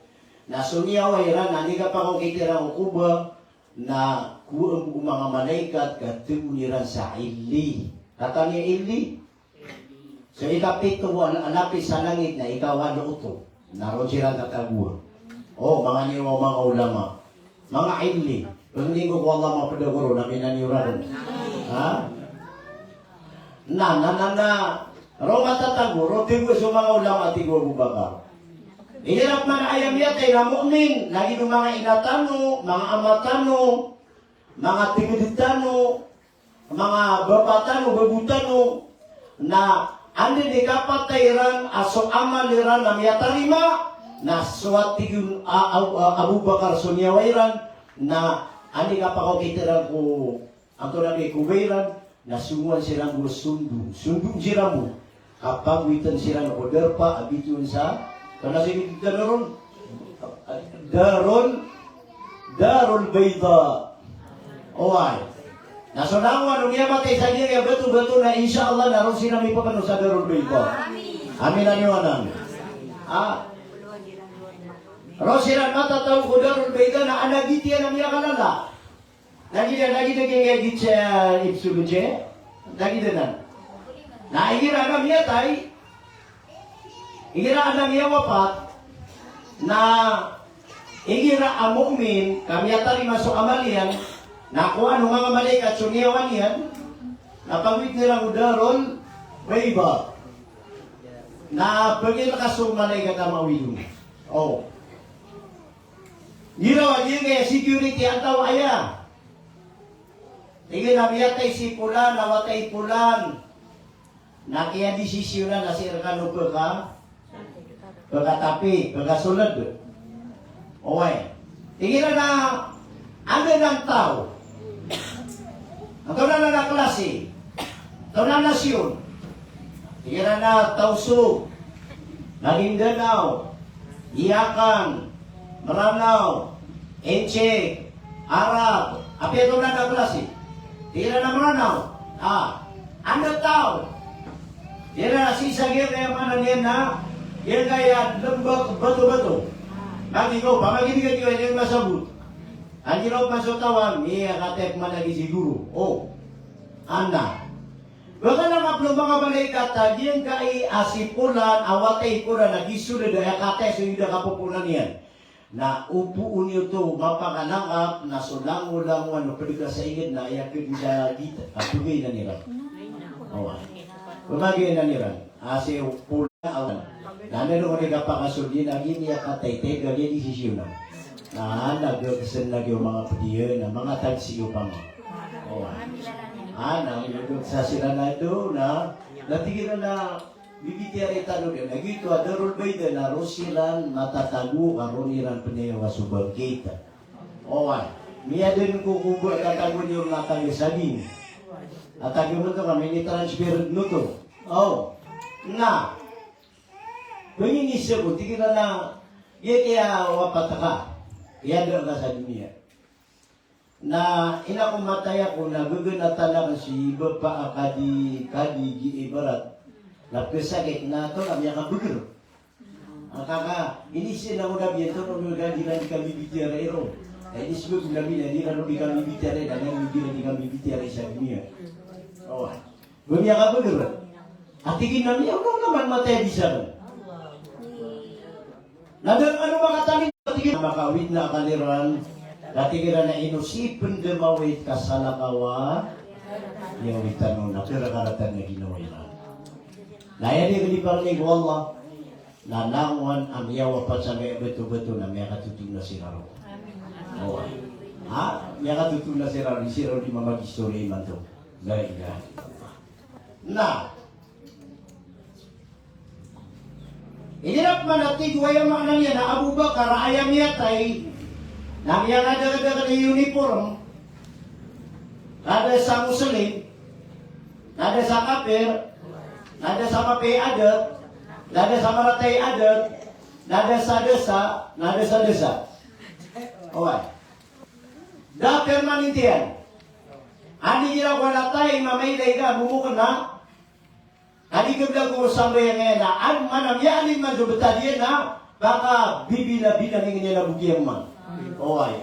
na sumiyaw iran na hindi ka pa kung kitirang ukuba na kuang mga malaikat katuniran sa ili. Kata niya ili? So ikapito mo alapis sa langit na ikaw ano ito. Naroon sila tatagur. Mga niyo mga ulama. Mga ili. Kung hindi ko Allah mapadaguro na minaniuran. Roma tataguro, tigo sa mga ulama tigo Abu Bakar. Ihirap man ayam yatay na mu'min, lagi ng mga inatano, mga amatano, mga tigiditano, mga babatano, babutano, na andi di kapatayran aso amaliran na miyatarima, na suwatigin Abu Bakar sunyawairan, na andi kapakokitiran ko, ang tunami kubairan, na sumuan silang sundu, sundu siramu, kapag witan silang order pa, abitun sa karena sini Darul Baida. Nah sonawan dunia mati saja ya betul-betul na insyaallah naron sinami pa kanu sa Darul Baida. Amin aniwanan. Rosiran mata tahu ko Darul Baida na anagitian ang yakalala. Lagi kaya gitsa ipsuluje. Lagi denan. Na igira na miya tay. Igira na miya wapat na Igira ang mu'min, kami atali masuk amalian, nakuha ng mga malaikat sunyawan yan, napagwit nilang udarol, bayba. Na bagi nakasong malaikat ang mawilong. Oh. Girawa din kaya security ang tao aya. Tingin na miyatay si pulan, nawatay pulan. Na kaya desisyon na nasirkan o pagkatapi, pagkasulad. Okay. Tingin na ano ng tao. Ito na klase. Ito na nasyon. Tingin na Tausug, Maguindanao, Iyakan, Maranao, Enche, Arab. Apa ito na klase? Tingin na Maranao. Ano tao? Tingin na sisagir kaya mana niya na yan kaya lembag bato-bato. Lagi ko, pamagibigan ko yung masabot. Ang ginaw masotawan, iya katep managi siguro. Oh, anda. Baka lang mga malaikat, diyan kay asipulan, awatay pulan, nagisulad, ay katep, so yung kapupunan yan. Na upuun nyo to, mapakanangap, na sulang-ulang, ano, pwede ka sa ingid na, ayakin sa gita, kapugay na nila. Oh, pumagay na nila. Asi pulan, awan. Nanalo ko rin kapakasulin, agin niya katay-tay, ganyan desisyon na. Nagkasan na yung mga padiyan, mga tagsiyo pa mo. Sa sila na ito, natigil na bibitiyari tanong yun. Nagito, adarol ba yun, na rosilan, matatago, karoniran panayaw subang kita. Miya din kukubo at tatago niyo natang isagin. At tagyo mo ito kami, ni-transfer mo ito. Penginisya ko, tingin na kaya wapataka. Kaya doon ka sa dunia. Na inakumatay ako na gugunatan na kasi bapa kadi ibarat. Napesakit na ito na miya kabugro. Ang kaka, inisin na mo na biyan ito nung di kami bitira ero. Inis ko nabi na di na kami bitira na di kami bitira sa dunia. Miya kabugro. At tigin na miya, naman matay bisa. Nadang ano mga tanin, makawit na kaliran, katigiran na inusipan gamawit kasalakawa, yung itanong na pirakaratan na ginawa yan. Naya di kalipan ni Allah, nananguan ang yawa pa sa may beto-beto na may katutong na siraro. May katutong na siraro, di siraro di mamag-istorya man to. Gaya-gaya. Inirap man natin yung mga niya na Abu Bakar ayam yatay nang yang ada ng uniform, nada sa Muslim, nada sa kafir, nada sa mapi adat, nada sa maratay adat, nada sa desa. Dapir manintian. Andi gila ko natay mamay ka bumukan na. Adi kebla ko sampai yang na an manam ya alin man betadian na baka bibila-bila ning nila bugiang man.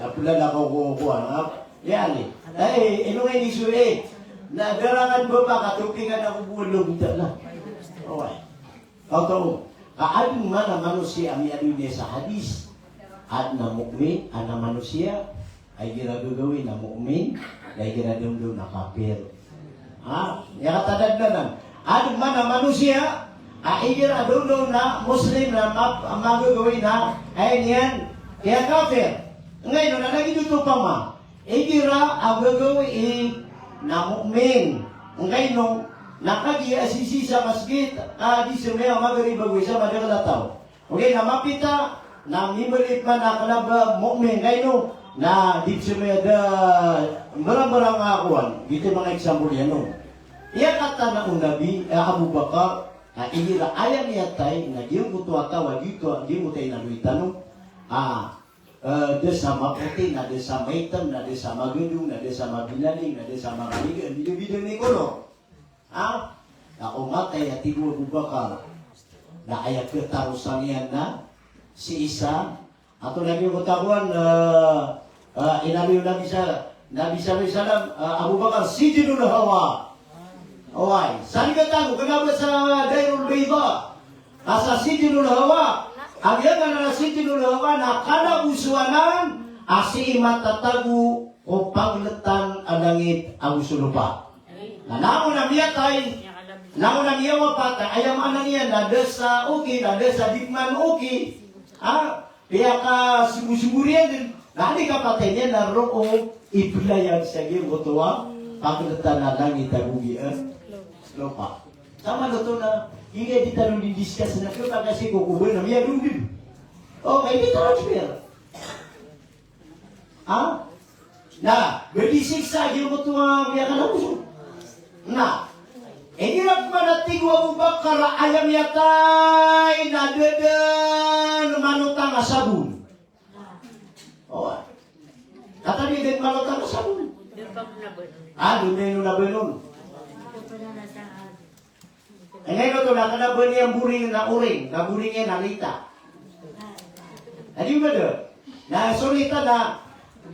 Apula na ko ya alin. Ino ngay nisure na darangan ba baka tupingan ako bulog na. Kau kaadun man ang manusia ami adun sa hadis at na mukmin na manusia ay ginagagawin na mukmin ay ginagawin na kafir. Ya katadagdanan adun man ang manusia, igir adulo na Muslim na magagawin na, ay niyan, kaya kafir. Ngayon, na nagituto pa ma, igira ang gagawin na mu'min. Ngayon, nakagiasisi sa masjid, di sumaya magaribagwi sa madagalataw. Okay, na mapita, na mimalit man na kanaba mu'min. Ngayon, na di sumaya da marang-marang akuan. Dito mga example yan, no? Ia kata na unabi Abu Bakar igira ayam yatay na diyo kutua tawa dito di mo tay na luitano desa maputi na desa maitam na desa magundung na desa mabinaning na desa magaligan video ni kono na umatay at ibu Abu Bakar na ayat ketarusan yan na si Isa atau lagi ketahuan inabi Nabi Sallallahu Alaihi Wasallam Abu Bakar sijinul hawa. Saan ka tago? Kenapa sa Dairul Bayda? Asa sijinul hawa. Ang yan na nasitinulawan na kada usuanan, asi matatagu o pagletan ang langit ang usulupa. Na namo na miyatay, namo na miyawa pata, ayam anang yan, nada sa uki, nada sa dikman uki. Kaya ka sumuriyan din, nani ka patay niya na roong ipilayan sa iyo motowa, pagletan ang langit ang usulupa. Sama na to na, hindi di tanong di-discuss na ko kasi kukubuhin na miya din. Okay, di transfer. Na, berdisiksa yung mo tuwa miya ka na puso. Na, hirap pa na tigwa mo ba kara ayam yatay na dadan manutang asabun. Oh, kata dia din manutang asabun. Dunin na benon. Ngayon ito na kanabon niya buring na uring, na buring niya nalita. Adi ba do? Na solita na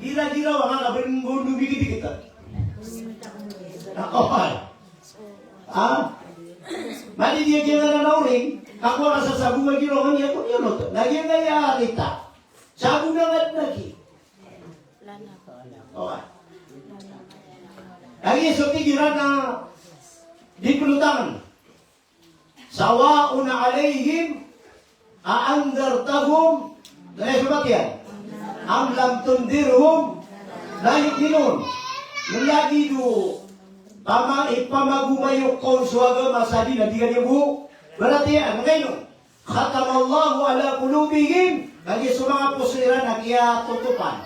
gira-gira wala na bundu bigit kita. Nakopal. Mali dia kira na uring, ako rasa sabu lagi orang niya ko niya to. Lagi ngaya alita. Sabu na ngat lagi. Lagi soki gira na di pelutangan. Sawa'un alaihim a'andartahum la yasmatiyan am lam tundirhum la yu'minun. Lagi do ipamagumayok kon suaga masadi na diga dia bu berarti ano ngayon khatamallahu ala qulubihim bagi mga pusiran na kaya tutupan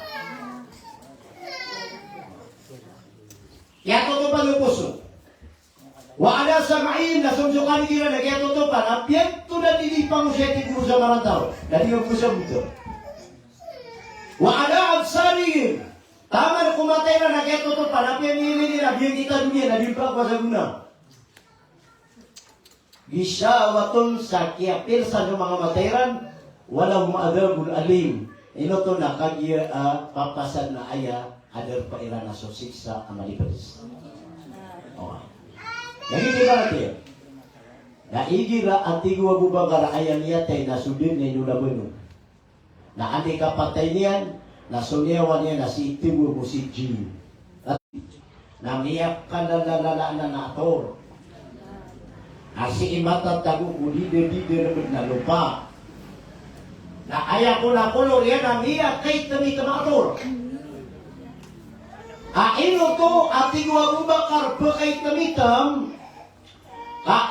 yung puso. Wa ada sama'in na sumsukan kira na kaya tutupan. Apiyan to na tinipang siya tiguro sa marantaw. Dati yung puso buto. Wa ada absarihim. Tama na kumatay na kaya tutupan. Apiyan nilini na biyan kita dunia na dimpa pa sa guna. Gisyawatun sa kiapirsa ng mga matayran walang maadabul alim. Ino to na kagya papasan na aya adar pa ira na sosiksa amalipadis. Jadi kita nanti, na igira antigua bubagara ayam yatay na sudin na inula beno. Na andi kapatay niyan, na sunyawan niya na si itibu mo si G. Na miyak ka na na ator. Na si imatang tago udide na lupa. Na ayaw ko na kolor yan na miyak kay tami-tama ator. Ino to atigwa bubakar pakay tamitam.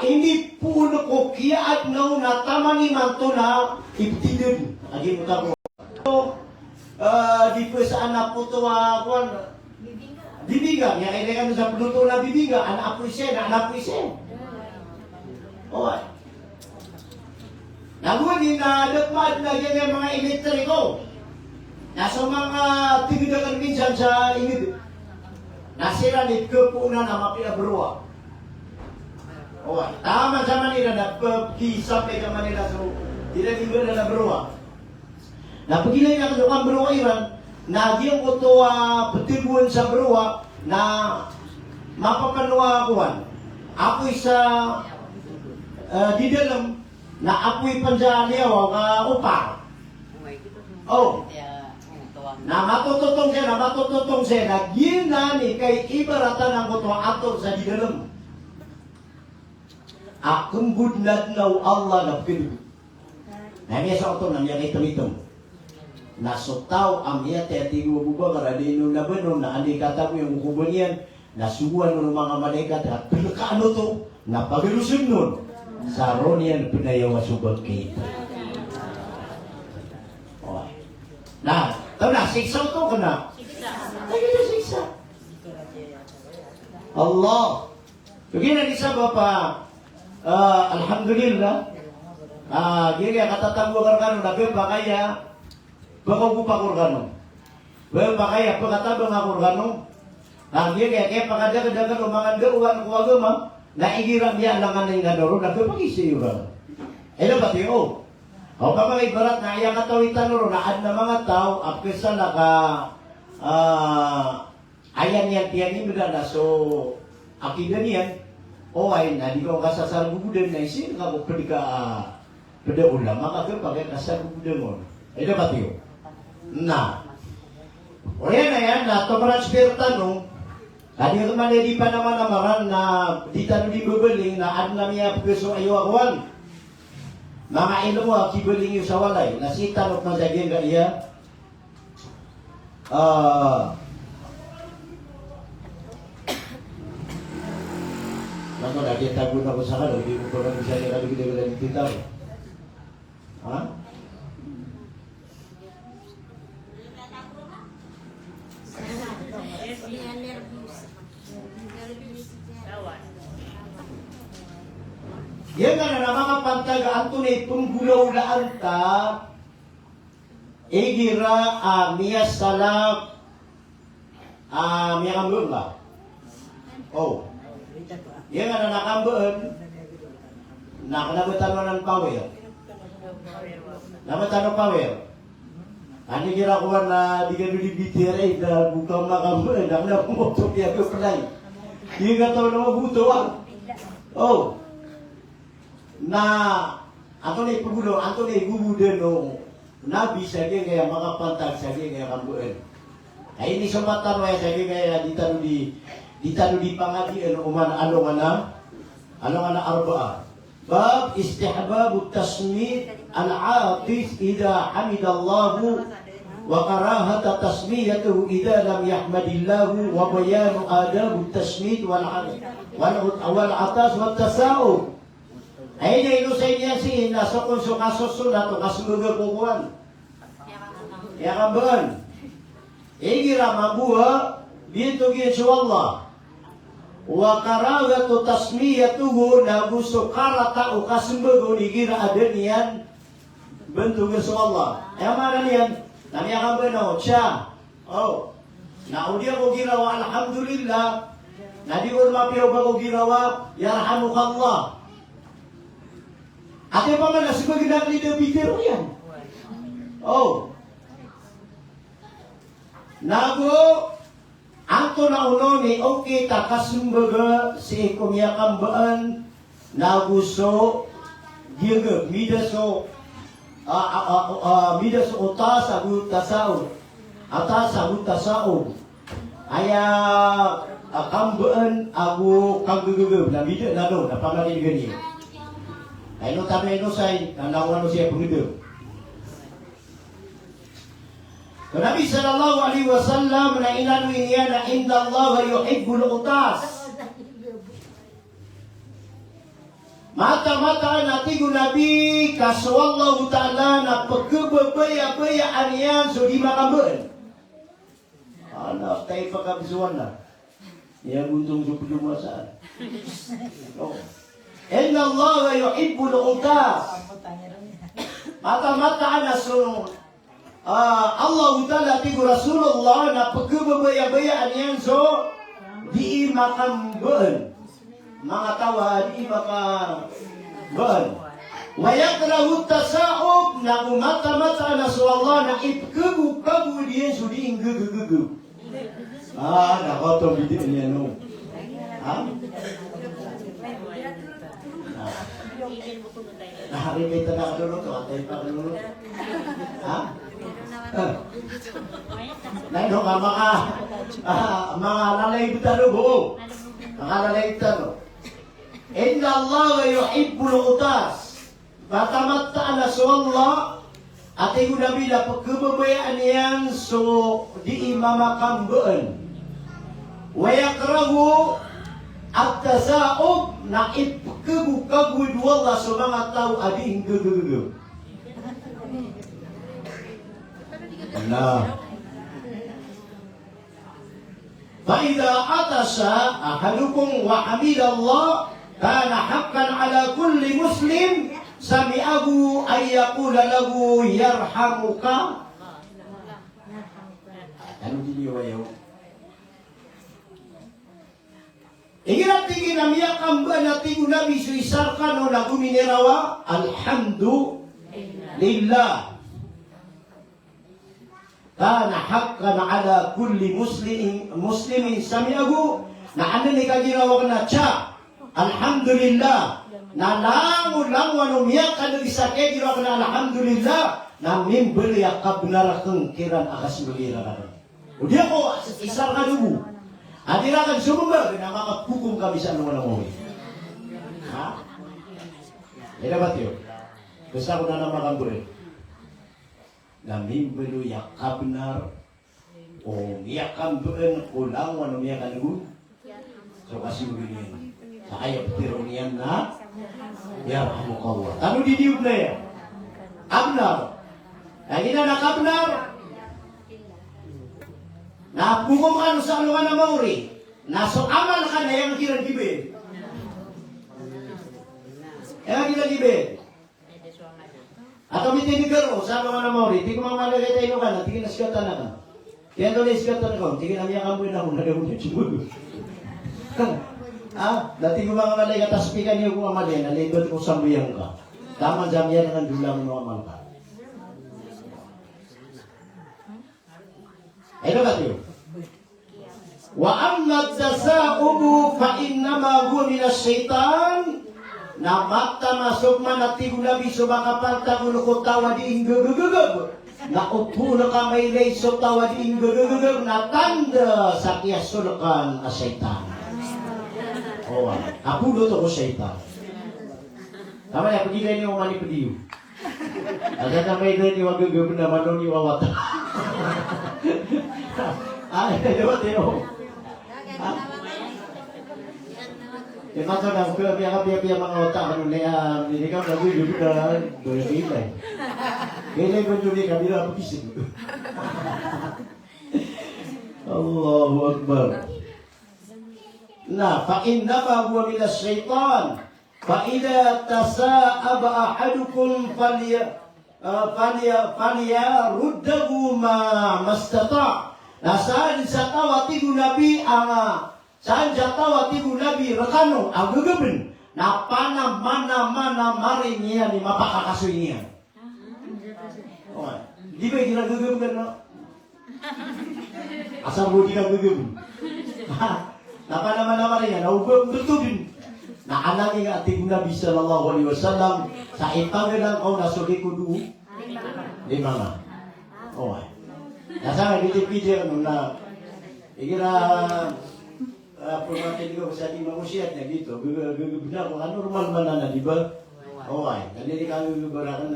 Ini puno ko kiyaat na tamani manto na ibtidin. Agi mo ka ko. Di pesaan na po to kuan. Bibiga. Yang ini kan sa penuto na bibiga. Anak puisen. Oh. Naguan din na dagmad na yan yung mga elektriko. Nasa mga tigidagan minsan sa ingid. Nasira ni kepunan na mapinaberuwa. Oh, tama sa Manila na pagkisa pe ka Manila so tidak tinggal na beruwa. Na pagilay na ko kan beruwa iran na diyan ko to petibuan sa beruwa na mapapanwa kuan. Apoy sa di dalam na apoy panjaliaw ka upar. Oh. Na matututong siya na ginani kay ibaratan ang kuto ator sa di dalam. Akong budlad na Allah na pinag. Nangya sa ito, nangya kay tamitom. Nasutaw ang iya tiyati ko buba karadino na benon na andi kata ko yung ukuban yan. Nasuwan ng mga malaikat at pinakaano to, napagalusin nun. Sa ron yan, pinayawa subag kita. Okay. Na, ito na, siksa ito ka na. Siksa. Allah. Bagaimana isa ba pa? Alhamdulillah. Gini kata tanggo karkano na bakaya bako kurgano. Bakaya pagkata bang kurgano. Gini kaya pagkada umangan uwan ko agama na igiram ya langan ng nadoro na pagisi yun. Elo pati o. O kapag ibarat na iya katawitan ro na ad na mga tao apisa na ka ayan yan tiyan ni na so akidan yan. Oh ay na di ko kasasar gugudan na isin ka ko pedika pada ulama kagak pakai kasar dengon. Itu patio. Nah, oleh na yan na tomransfer tanong. Kadi ko man di pa naman amaran na di tanong di bebeling na ad na miya peso ayo awan. Mga ilong kibeling yung sa walay. Nasi tanong na daging ga iya. Nako na kita guna ko sa kalo, hindi ko pa bisa niya kalo gila-gila ng titaw. Ha? Yan nga na mga pantagaan to na tunggulaw laan ta, igira miya salak, miya kambun ba? Oh. Yan nga na nakambun, nakanabatan mo ng power. Nabatan ng power. Ano kira ko na di ka nilibitiray na bukang makambun, na nakumotok niya ko palay. Hindi ka tao na mabuto Oh. Na ato na ipugulo, ato na igugudan no nabi sabi kaya mga pantag sabi kaya kambuan. Ay ini sumatan wa sabi kaya ditanu di pangadi ano nga arba'a. Bab istihbab tasmid al-atif idha hamidallahu wa karahat tasmiyatuhu idha lam yahmadillahu wa bayan adab tasmid wal atas wat tasawub. Ay na ilusay niya si nasa kunso kasusun na ito kasulugan kukuhan. Kaya kambahan. Igira mabuha bito gyan Allah. Wa karagatu tasmiyatuhu na gusto karata o kasulugan igira ada niyan bentuk gyan Allah. Kaya mana niyan? Namanya kambahan o siya. Oh. Na udia ko ginawa alhamdulillah. Na di ko mapiyaw ba ko ginawa yarhamukallah. Ate pa man nasa magandang leader bigero yan. Oh. Nago, anto na uno ni okay takasumbaga si ikumya kambaan naguso giyaga midaso utas agut tasao. Atas agut tasao. Aya kambaan agu kagugugug na mida na do na pamali gani. Ay no tabi no say nanawan siya penghidup. Nabi sallallahu alaihi wasallam na inanu niya na inna Allah yuhibbul utas. Mata-mata natigo Nabi kaswallahu ta'ala na pagkababaya-baya aniyan so di makamban. Anak tayo pagkabisuan na. Iya buntung sa masaan. Oh. Inna Allah yuhibbul utas. Mata-mata na so Allah Ta'ala tigo Rasulullah na pagkababaya-bayaan yan so di makamban. Mga tawa di makamban. Wayakrahu tasa'ub na mata-mata na so Allah na ipkagu-kagu diyan so di inggugu-gugu. Nakotong bidin niya no. Hari kita nak dulu tu, atay pa dulu. Nay dong mga lalay kita dulu. Mga lalay kita dulu. Inna Allah yuhibbul utas. Mata-mata na so Allah at yung Nabi na pagkababayaan yan so di imamakambaan. Wayakrahu at tasa'ub na ipkagu-kagu Allah sa mga tao ading gugugugu. Fa'idha atasa ahadukum wa hamidallah kana haqqan ala kulli muslim sami'ahu ayyakula lahu yarhamuka. Ano diniwayaw? Ingat tingin na miyak ang ba na tingin nabi suisarkan o naguminirawa alhamdulillah. Kana haqqan ala kulli muslimin sami'ahu na ano ni kaginawa na cha alhamdulillah Nanang ulang umiyak kada disake dira kana alhamdulillah namin beli ka benar kengkiran akas beli rara. Udia ko isar ka dubu. Adira kan sumber na makapukum ka bisan mo nang ha? Ida batyo. Basta ko na makan bure. Namin beli ka benar. O miyak kan beun ulang umiyak ka dubu. So kasih begini. Saya petirunian na ya rahmukallah. Tanu di diuk na ya. Abnar. Lagi na nakabnar. Na pungong ano sa aluan na mauri. Naso amal ka na yang kira gibe. Yang kira gibe. Atau miti di garo sa aluan na mauri. Di ko mamalagay tayo ka na. Tingin na sikatan na ka. Kaya doon na sikatan ka. Tingin na miyak amboy na kung nagawin yung dati ko mga malay kataspikan niyo kung amalay, nalibot ko sa buyang ka. Tama jam yan ang dulang mo amal ka. Ito ba tiyo? Wa amma tasa'ubu fa innama huwa minas syaitan na makta masuk manati gulabi subakaparta kuluko tawa di inggegegegeg na upo na kamay lay so tawa di inggegegeg na tanda sa kiyasulkan a syaitan. Oh, aku dulu tuh syaitan. Tama ya pergi dari orang mani pediu. Ada sampai dari waktu gue benda malu ni wawat. Lewat dia. Ya masa dah ke biar mga otak anu lea ini kan lagu juga dah boleh pilih. Kene menjadi kabila pergi. Allahu Akbar. Nah, fa innama huwa minas syaitan. Fa idza tasa'aba ahadukum falyaruddahu ma mastata. Nah, saan satawati gunabi saan jatawati gunabi rekano agegeben. Na mana marinya ni mapakakasuinya. Oh, di ba kira gegeben no? Asal budi ka gegeben. Napa nama nya naubah bertubin. Nah anaknya ati Nabi sallallahu alaihi wasallam sa ipangelang kau nasuki kudu di mana? Oh. Nah sana di TV dia na ikira permata juga bisa di manusianya gitu. Benar kan normal mana di ba? Oh ay. Jadi kami berakan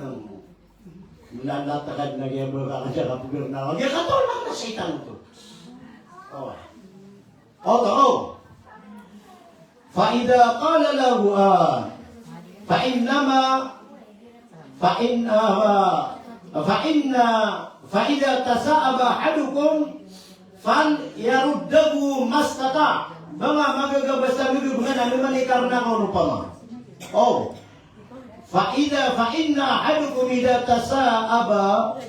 menandakan lagi berakan jaga pugurna. Dia kata orang setan itu. Oh. Oh, فإذا قال له فإذا تساءب أحدكم فليرده ما استطاع. Banga magagabasta gugubngan ano man karena kau upama. Oh. Fa inna ahadukum idza tasaaba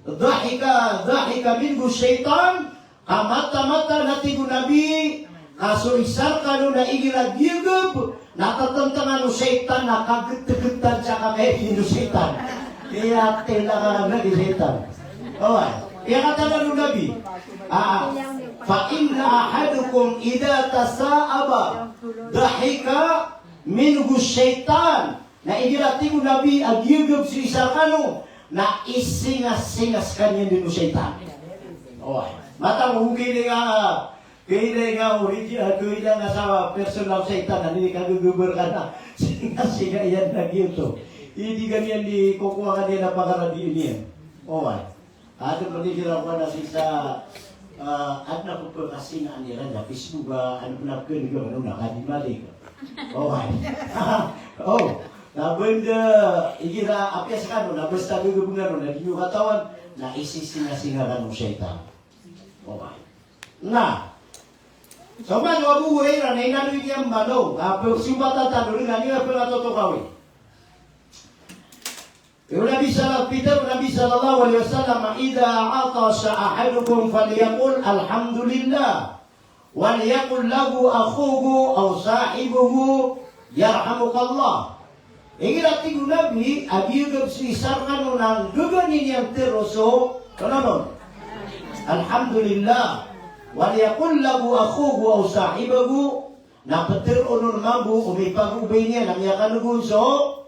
dhahika minhu syaitan amata natigu nabi kasuisar kanu na igira giugup natatantangan syaitan nakaget-getan sa kayo syaitan. Iya tela na di syaitan. Oh. Iya kata nabi. Fa inna ahadukum idza tasaaba dhahika minhu syaitan. Na igiratigo nabi agyugub si isakano na isingas-singas kanya din syaitan. Oh, matang hugay nga original kuila nga sa personal syaitan na hindi kagugubar ka na singas-singa yan nagyuto. Hindi ganyan di kukuha ka niya na pakaradiin niya. Oh, ato maligiraw ko na sa at na po kasi na nila na Facebook ano na kun ko ano nakadimali ko. Oh. Oh. Na benda igira apes kanu na basta gugubungan na dinyo katawan na isisinga-singa kanu syaitan. Oh. Na. So ba no buhay na inano yung malo. Apo sumata tanuri ngani apo natotokawi. Nabi sallallahu alaihi wasallam idza atasha ahadukum falyaqul alhamdulillah wal yaqul lahu akhuhu aw sahibuhu yarhamukallah. Igira tigu nabi agiugab sisarkan nang guganin yang teroso kanon. Alhamdulillah wal yaqul lahu akhuhu aw sahibuhu na petir unun mambu umipag-ubay niya na miya kanugunso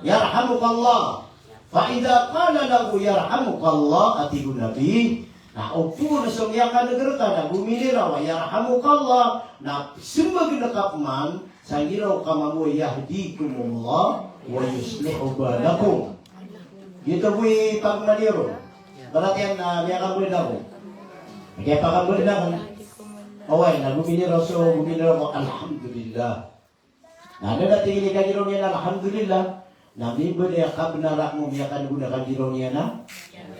yarhamukallah. Faida qala lahu yarhamukallah atigu nabi na upo na sumyakan negerta na guminira wa yarhamukallah na sembag nakapman sa giraw kamamu yahdikumullah wa yuslihu balakum. Gitu bui pagmaniro. Berarti na miyakan mo na ko. Kaya pakamuli na ko. Away na guminira mo alhamdulillah. Na natin ini kagiraw niya na alhamdulillah. Nabi beliau kabnara mumiakan gunakan dironia na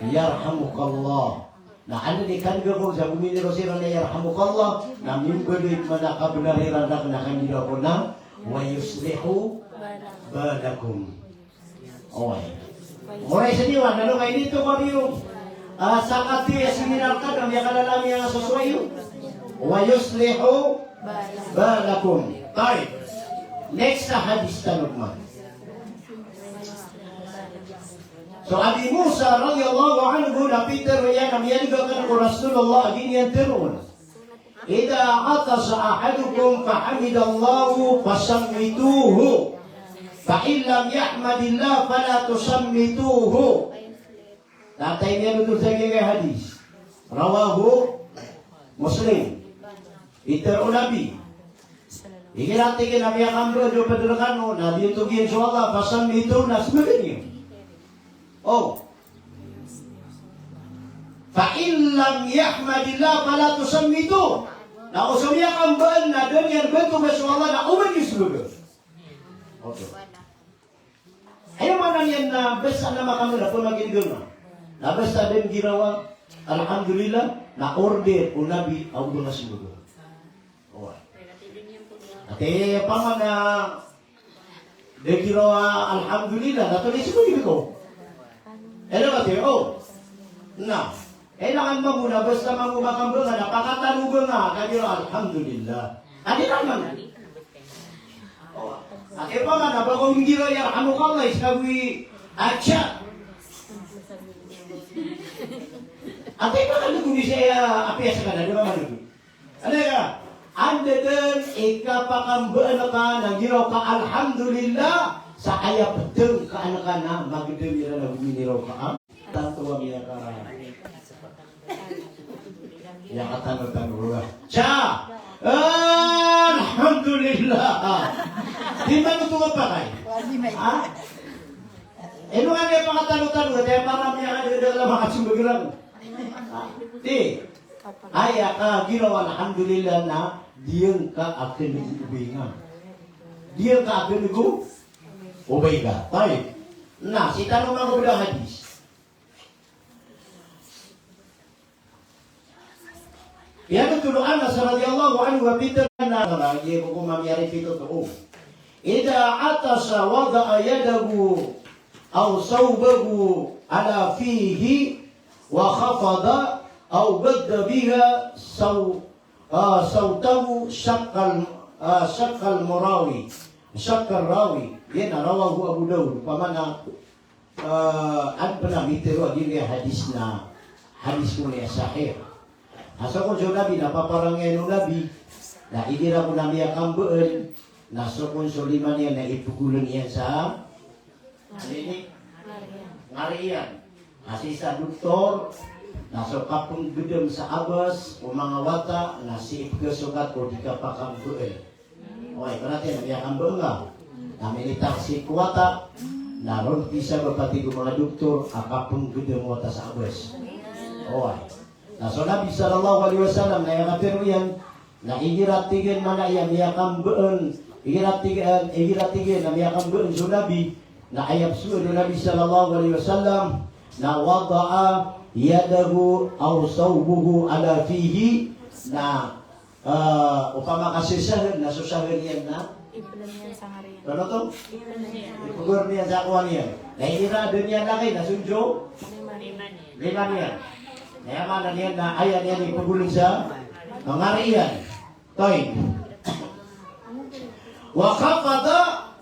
yarhamukallah. Nah anda di kan gabung sa bumili rosiran yarhamukallah. Nabi beliau mana kabnari randak nakan dirona wa yuslihu balakum. Oh. Mulai seniwan lalu kayak itu kau sakati seminar kadang yang dalam yang sesuai wa yuslihu balakum. Baik. Next hadis tanukman. So Abi Musa radhiyallahu anhu napiter ya namanya juga kan Rasulullah gini yang terun. Idza atasa ahadukum fahamidallahu fasammituhu. Fa in lam yahmadillah fala tusammituhu. Kata ini betul saja hadis. Rawahu Muslim. Iterun Nabi. Ini nanti kita Nabi akan berdoa berdoa Nabi itu insyaallah fasammituhu nah sebagainya. Oh, fa in lam yahmadillah fala tusammitu. Na usumya kan ban na dengan bentuk masyaallah na umat disebut. Oke. Ayo mana yang na besa nama kamu na pun lagi digema. Na besa dem girawa alhamdulillah na order unabi au duna sebut. Oh. Ate pamana de girawa alhamdulillah na to disebut gitu. Ano ba oh? Nah, kailangan mo muna basta magumakang bunga na pakatanugo nga kanyo alhamdulillah. Adi naman. Oh, ate pa man bago ngira yarhamukallah isabi acha. Ate pa kan kung saya apa ya sekadar di mana dulu. Ano ka? Ande den ikapakambaan ka nang giraw ka alhamdulillah. Sa ayah betul ke anak-anak magdem ira na guminiraw ka tantuwa miya ka ya katan-tan cha alhamdulillah di mana tu apa kai ha eno nga dia pangatan-tan kaya para miya ka dalam makasing bergerak di ayah ka giraw alhamdulillah na diyang ka akan ubingan diyang ka akan Ubaidah. Baik. Nah, kita nomor bedah hadis. Ya betul Anas radhiyallahu anhu wa bidana lagi hukum mamiarif itu tuh. Idza atasa wada'a yadahu aw sawbahu ala fihi wa khafada aw badda biha sawtahu syaqqal murawi. Syaqqal rawi. Dia narawahu Abu Daud. Pamana an pernah mitiru dia hadisna hadis mulia sahih. Asa ko Nabi na paparangay no Nabi. Na idira ko nabi akang beun. Naso ko soliman niya na ipugulan niya sa ini ngarian. Nasi sa doktor. Naso kapung gedem sa abas o mga wata nasi ipgesukat ko di kapakang beun. Oy, berarti nabi akang beun nga. Na militaksi kuwata naron bisa berpati ko mga doktor akapung gedem wata sa abas. Oy. Nah, so Nabi sallallahu alaihi wasallam na yang apiruyan na igiratigen mana yang yakam beun igiratigen na yakam beun so Nabi na ayab suud Nabi sallallahu alaihi wasallam na wada'a yadahu aw sawbuhu ala fihi na upama kasisahan na susahan yan na ipulan sa ngarian. Ano to? Ipugur niya sa kuwan yan. Na ira dunya lagi na sunjo lima niya. Kaya mana niya na ayan yan ipaguling sa mangarian. Toy. Wa khafada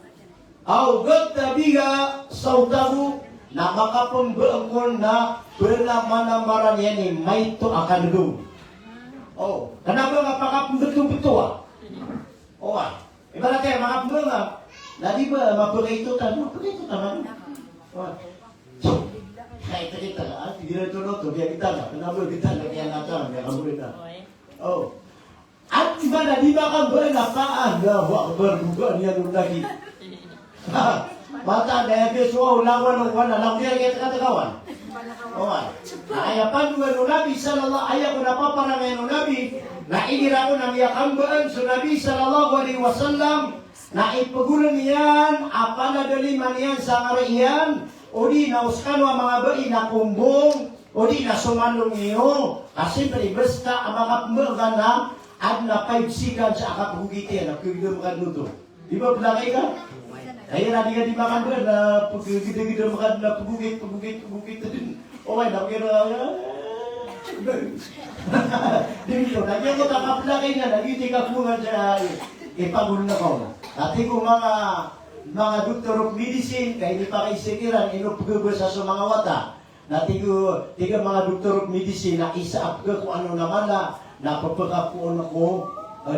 aw gadda biha sautahu na makapembeengkon na bernama-namaran yan ni may to akan dugong. Oh, kenapa ngapakapem betul-betul? Nadi ba mapagkaitutan man. Kahit kita lah, tidak tu dia kita lah. Kenapa kita nak yang datang dia kamu kita. Oh, at mana di makan berapaan dah buat berbuka dia dulu lagi. Mata dia besok lawan lawan dia kata kawan. Oh, ayah panduan Nabi sallallahu ayah kenapa para Nabi. Na igira ko nang yakambaan sa Nabi sallallahu alaihi wasallam na ipagulan niyan apa na daliman niyan sa ngariyan o di nauskan wa mga bai na kumbong o di na sumanong iyo kasi basta ang mga pembergana at napaibsikan sa akapugitin na kagidam ka dito. Di ba pelangay ka? Kaya na di ka di makan ba na pagigidam ka na pagugit din. O ay nakira dito, nagyan ko takapilakay nga, nagiti ka po nga sa ipagulo na ko. Dati ko mga doctor of medicine, kaya hindi pa kayo sikiran, inupagod sa mga wata. Dati ko, tiga mga doctor of medicine, na isa ka kung ano naman na papakapuon ako,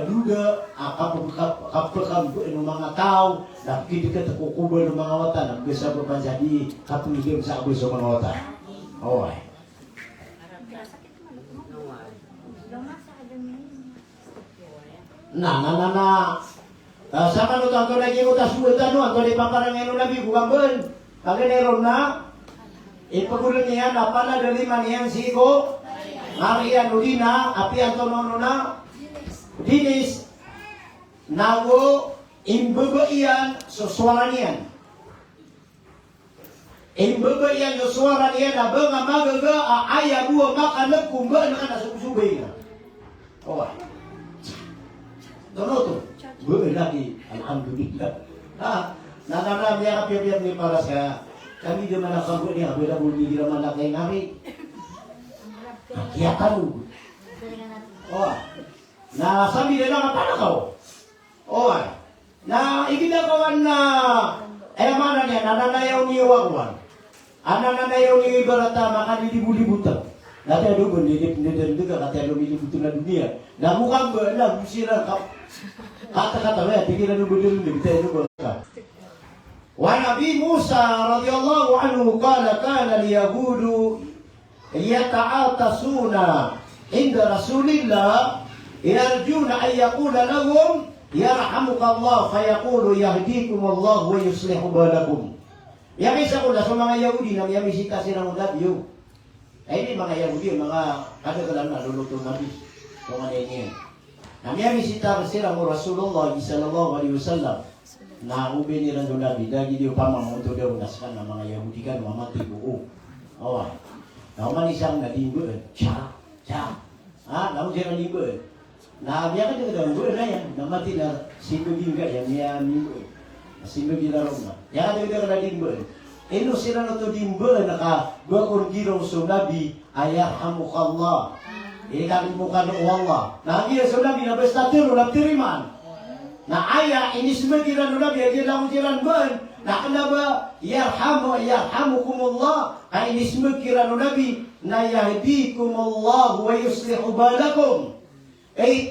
duda, kapakam ng mga tao, nakikita ka kukubal ng mga wata, nagkasa pa pa jadi kapumigil sa abos ng mga wata. Okay. Sama no tanto lagi ko tasuda no anto di paparang Nabi bukan ben. Kage neron na ipagulan niya apa na dali manian sigo Maria Nudina api anto nono na dinis nawo imbebeian susuaranian. Imbebeian susuaranian na benga magaga aya buah makan kumba na susubai na. Oh. Tono gue lagi, alhamdulillah. Nanana biar ni para saya. Kami di mana kamu ni abela bunyi di mana kayak ngari. Kia kamu. Oh, nah sambil dia apa nak kau? Oh, nah ini dah kawan mana ni? Nanana yang ni kawan. Anak-anak yang ni berata makan di libu-libutan. Nanti ada pun di juga kata ada libu-libutan dunia. Nah bukan benar busira kau. Kata-kata lah, pikiran dulu kita itu berkata. Wa Nabi Musa radhiyallahu anhu qala kana al-yahudu yata'atasuna inda Rasulillah yarjuna an yaqula lahum yarhamukallah fayaqulu yahdikumullah wa yuslihu balakum. Yang isa ko sa mga Yahudi nang yamisita silang Nabi. Ini mga Yahudi mga kadagalan na luluto Nabi. Kung ano yan. Kami bisita sila mo Rasulullah sallallahu alaihi wasallam na ube ni Rasul Nabi dagi dia pamang untuk dia unaskan na mga Yahudi kan mamati buo. Awa. Na man isang nadimbo cha. Namu dia nadimbo. Na biya ka dia nadimbo na yan. Namati na sino ginga yan niya nimbo. Sino gilarong na. Ya dia nadimbo. Eno sila na to dimbo na ka gua giro so Nabi ayarhamukallah. Ini kami bukan Allah. Nah dia sudah bila berstatur dalam tiriman. Nah ayah ini sebagian Nabi dia dalam jiran ben. Nah kenapa yarhamukumullah. Nah ini sebagian Nabi. Nah yahdikumullah wa yuslihu balakum.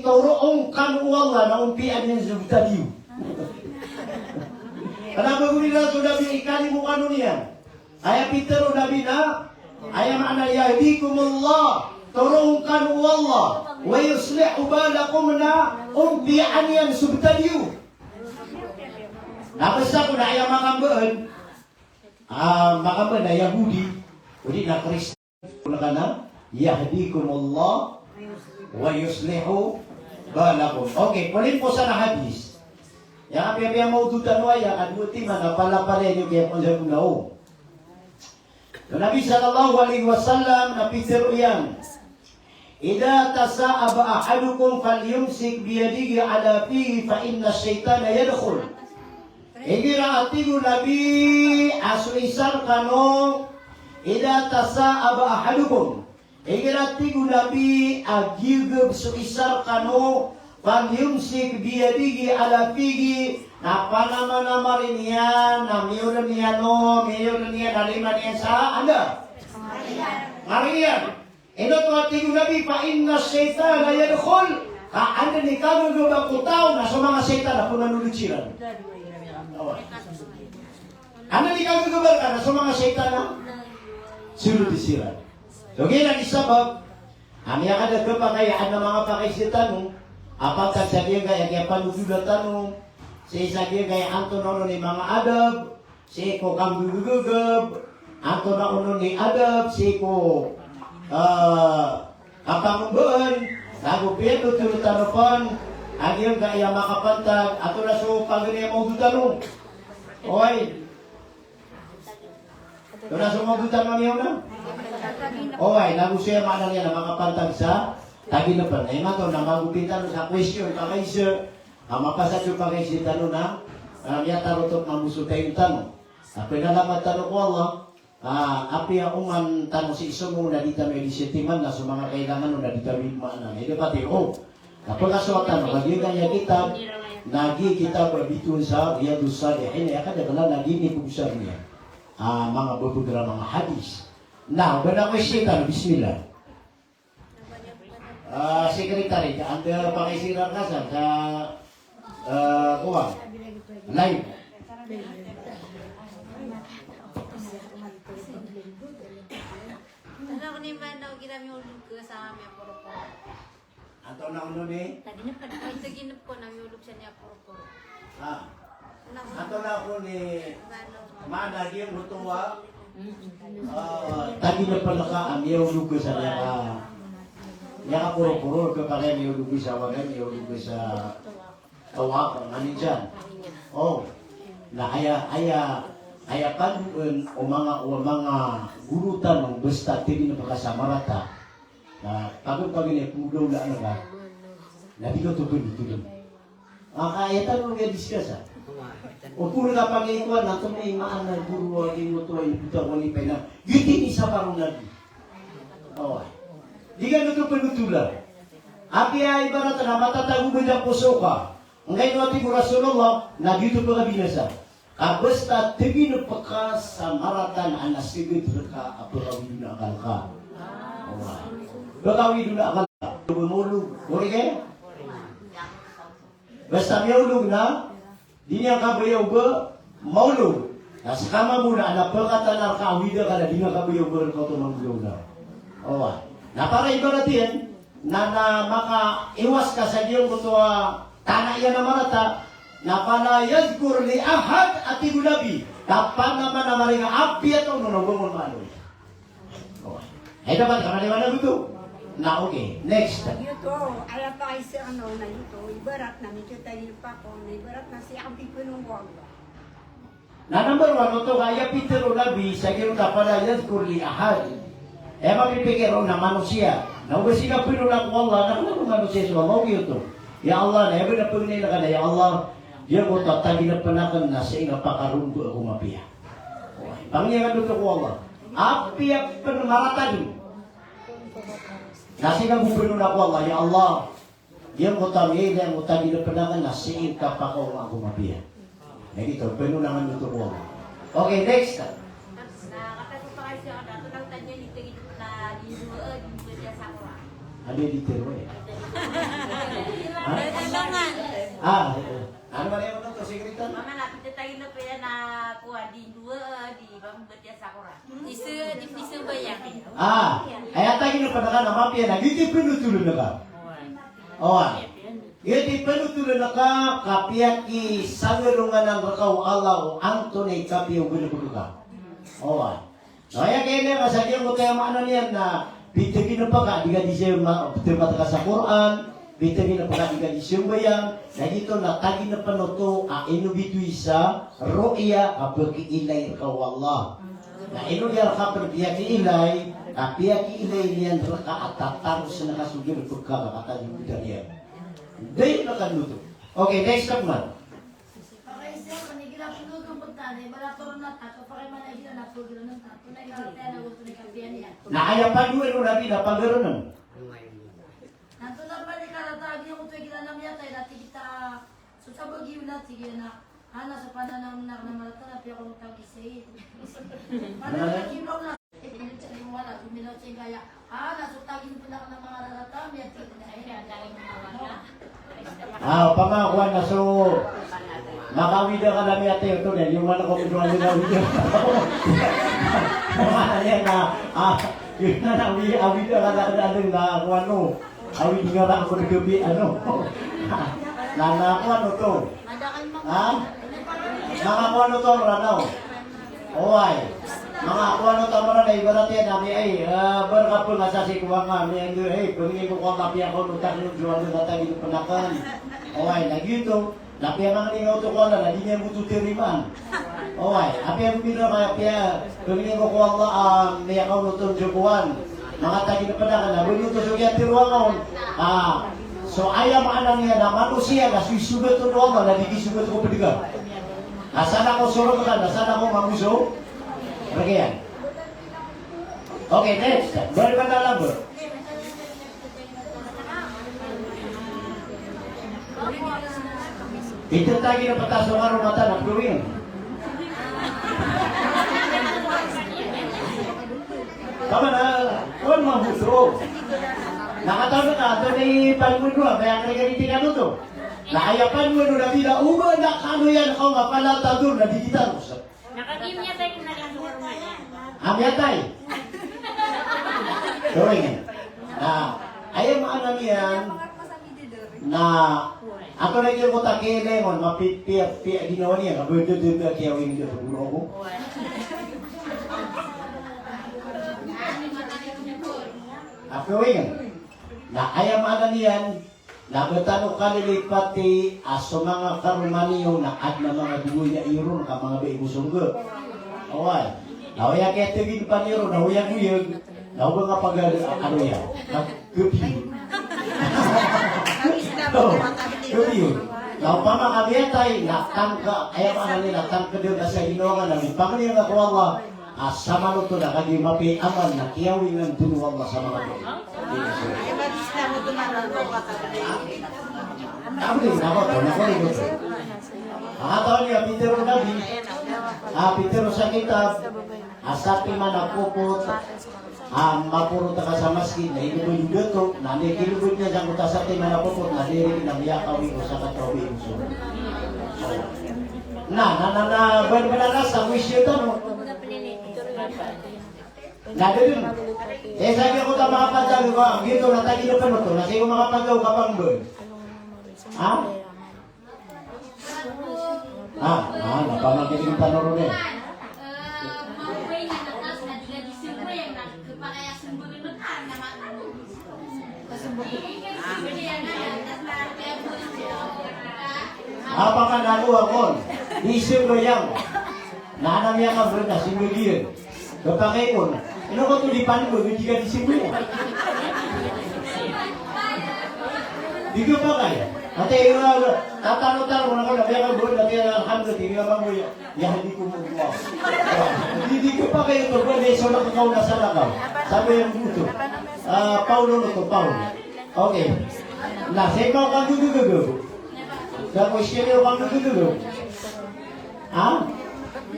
Toroongkan Allah na umpian yang tadi. Kenapa guna sudah ikan bukan dunia. Ayah Peter Nabi na. Ayah makna yahdikumullah. Tolongkan Allah wa yuslihu balakum na umpian yang subtadiu. Napasa ko na ayang makamban. Makamban na Yahudi. Udi na Kristen. Kuna ka na yahdikumullah wa yuslihu balakum. Okay, paling po sa hadis. Yang apa-apa mau tutan waya aduti mana pala-pala nyo kaya pang jagunao. Nabi sallallahu alaihi wasallam napitir yan. Idza tasa'aba ahadukum falyumsik biyadihi ala fihi fa inna syaitana yadkhul. Igira atigu Nabi asuisar kano idza tasa'aba ahadukum. Igira atigu Nabi agigab suisar kano falyumsik biyadihi ala fihi. Napa nama-nama rinian, namiuran niyan nalima niyan sa anda? Marian. Ito atigo Nabi, fa inna syaitan yadkhul. Anda ni kamu gubang utao na sa mga syaitan na punanulitsiran. Oh. Ano di ka gugubar ka na sa mga syaitan na? Sulod sila. So, kaya isabab, ang iya kada kepakayaan ng mga pakaisyaitan mo, apakah sa dia kaya panudulan mo, sa dia kaya anto na ni mga adab, si ko kang gugugugab, anto na ni adab, si ko kapangumbuan, nagupit o tulutanopan, ang iyong kaya makapantag, ato na so pagani mo dutanong. Oy. Ito na so mo dutanong niyo na? Oy, nagusya mana niya na makapantag sa taginapan. Eh nga to, na magupitan sa question, pakaisa, mapasat yung pakaisa tanong na, niya tarotot mamuso tayong tanong. Pinalamat tanong ko Allah, api ang uman tanong si iso mo na dita may disitiman na sa mga kailangan na dita may maanan. Ito pati, kapag kasuatan, magiging kanya kita, nagi kita berbitun sa Riyadus Salihin, ya kada kala nagi ni kubusar niya. Mga beberapa mga hadis. Now, benar question, bismillah. Sekretary, anda pakai sirar kasar sa kuwang live. Ano ko ni Manaw ginamit ulog ko sa aming puro-puro. Anto na uno ni? Ito ginap ko na ulog siya niya puro-puro. Anto na ako ni mana dia mutuwa. Tadi na pala ka ang ulog ko sa niya ka. Niya ka puro-puro ka pa rin ulog ko sa wagan, ulog ko sa tawa kang anin dyan. Na aya panuan o mga gurutan ng basta tili na pagkasamarata na pagod ni pudaw na ano ka na di ko tupin. Kaya tanong nga discuss o puro ka pag-iikuan na ito may maan na guru ang imo to ay buta ko ni pena gitin isa parang lagi. Di ka nutupin-nutulan. Api ay ibarat na matatago mo dyan puso ka. Ngayon natin mo Rasulullah na dito pa kabinasa. Basta tingin pa ka sa maratan ang nasigit ka apurawi na akal ka. Bakawi na akal ka. Bumulog. Kurige? Basta miyulog na, di niya kabayaw ba, maulog. Nasa kama mo na, napakatanar ka, awida ka na, di nga kabayaw ba, ikaw tumangulog na. Na para iba natin, na maka-iwas ka sa diyong kutuwa, tanah yan na marata, na panayadkur li ahad at igulabi. Dapat naman na maringa api at nunubungon manoy. Dapat ka maliwanag ito. Na okay. Next. Yuto, ala pa ay si ano na yuto, ibarat na medyo tayo pa ko, ibarat na si api ko nung wag. Na number one, ito kaya Peter o Nabi, sa gano'n na panayadkur li ahad. Mapipikir na manusia. Na ugasi ka pinulak ko Allah, na manusia sa mga ito. Ya Allah, na na pagninila ka na, Ya Allah, dia ko tatagi na panakan na sa inga pakarunggo ako mapiya. Pangyagan dito ko Allah. Api ang panamaratan. Nasi nga bupino na ko Allah, Ya Allah, dia ko tamila ang utagi na panakan na sa inga pakarunggo ako mapiya. Dito, pinunangan dito ko Allah. Okay, next. Nakakasok pa kayo siya, ato lang tanya dito na dinuwa, dinuwa niya sa ako. Ano dito eh? Ano ba yung ito, sekretan? Mama, lapit na tayo na pa yan na kuha, dinuwa, di ba mong ba't yan sa ako. Disu ba yan? Kaya tayo na panakan na mapya na, hindi pinutuloy na ka. Hindi pinutuloy na ka, kapiyak isangalungan ng rakaw Allah o Anthony kapiyaw gulo ka. Kaya kaya na, masagyan mo tayo maano niyan na bitagin na pa ka, di ka di siya termata ka sa Quran, bitagin na pa ka, di ka di siya bayang, na dito natagin na pa no to, inubitu isa, ro'ya, kapag ilay ka wallah. Na inuyar ka perbiyak ilay, kapiyak ilay niyan raka at tataro sa nakasugir pagkakakatan yung bidang yan. Dahil na ka nuto. Okay, next up man. Okay, sir, panigila po nung kumputane, wala pa rin natak, kapag managila na po gila ng tato, na ikarapaya na gusto ni kapiyan niya. Naayapan nyo ino nabi na pagkaroon. Nanto na pa ni karatagi yung tuwag gila namin yata, dati kita susabag yun na, sige na, sa pananang narnamalata na piya kong tawag isay. Pananang kibaw na, wala, suminaw siya kaya, nasutagin po na ka ng mga raratami, at tignan na, ay, ang daling mga wala. Pamakuan na so, Makawida ka namin ate ito din. Yung mana ko ito ang nawida. Mana yan na, yun na awida ka namin na kung ano. Awid nga lang ako ng gabi, ano. Nanakuan o to. Ha? Nakakuan o to, Ranaw. Oy. Mga kuan o to, Ranaw. Ibarat yan namin ay, berkapul nga sa sikuwang nga. Pagingin ko kung kapi ako, nutak yung jual na tayo ng panakan. Oy, nagyuto. Napi ang mga ningaw to ko na, hindi niya buto tiriman. Okay, api ang bumino kaya piya, pagingin ko Allah, may akaw nutong jukuan. Mga tagi na panakan na, bunyo to sugyan tiruangon. So ayaw maanan niya na manusia na susugat to Allah, na dikisugat ko pedigan. Asan ako surong ka, asan ako mamuso? Bagyan. Okay, next. Balik ba na lang, bro? Ito tagi na patasok ang rumata ng gawin. Tama na, kung mabuso. Nakatawa ka, ito na ipangun mo, kaya kaya ka to. Nakayapan mo na bila, na kano yan ako nga pala tadur na digital. Nakakim niya tayo kung nagkasuwar mo yan. Amyatay. Gawin. Ayaw maanan yan na ako na yung kota kelemon, mapipia ginawa niya, kabunod-dun na kiyawin niya sa bulo ko. Ako yun. Na ayaw maanan yan, nagatano ka nilipati aso mga karumaniyo na ad na mga dugoy na iron ka mga baibusong ko. Away. Nawaya kaya tigin pa niyo, nawaya kuyag, nawaya nga pag ano yan, nagkupi. Gabi yun. Now, pamakabiyatay, nakangka, ayaw ka nila, nakangka din na sa inongan namin. Pagkali nga ko Allah, sama nito na kagi mapi aman na kiyawin ng tunuwag na sa mga doon. Ako din, ako rin ito. Mga taon niya, Peter o Nabi, Peter o sa kitab, asapi man nakupot, mapuro ta ka sa masjid na ino yung gato na nikilubod niya dyan kuta sa tima na pupot na diri na miyakawi ko sa katrawi ko so berbeda sa wish yun no na din sabi ko ta makapagdaw ko ang gito na tagi na panoto na siya makapagdaw kapang doon napamagiling tanong rin apakah nakuha ko? Isip mo yan. Nanamya ka bro na simuliyan. Kapakay ko na. Ano ko ito lipan mo? Hindi ka disimuliyan. Di ko pa kaya. Ate, tatano-tano na ko na kaya ka bro na kaya alhamdulillah. Hindi ka mo yan. Hindi ko mo buwa. Hindi ko pa kayo ito. Bro, so na kakaw na sa lakaw. Sabi yung buto. Paulo na ito, Paulo. Okay. Nasa ikaw kang gugugugu. Tapos kaya kang gugugugu.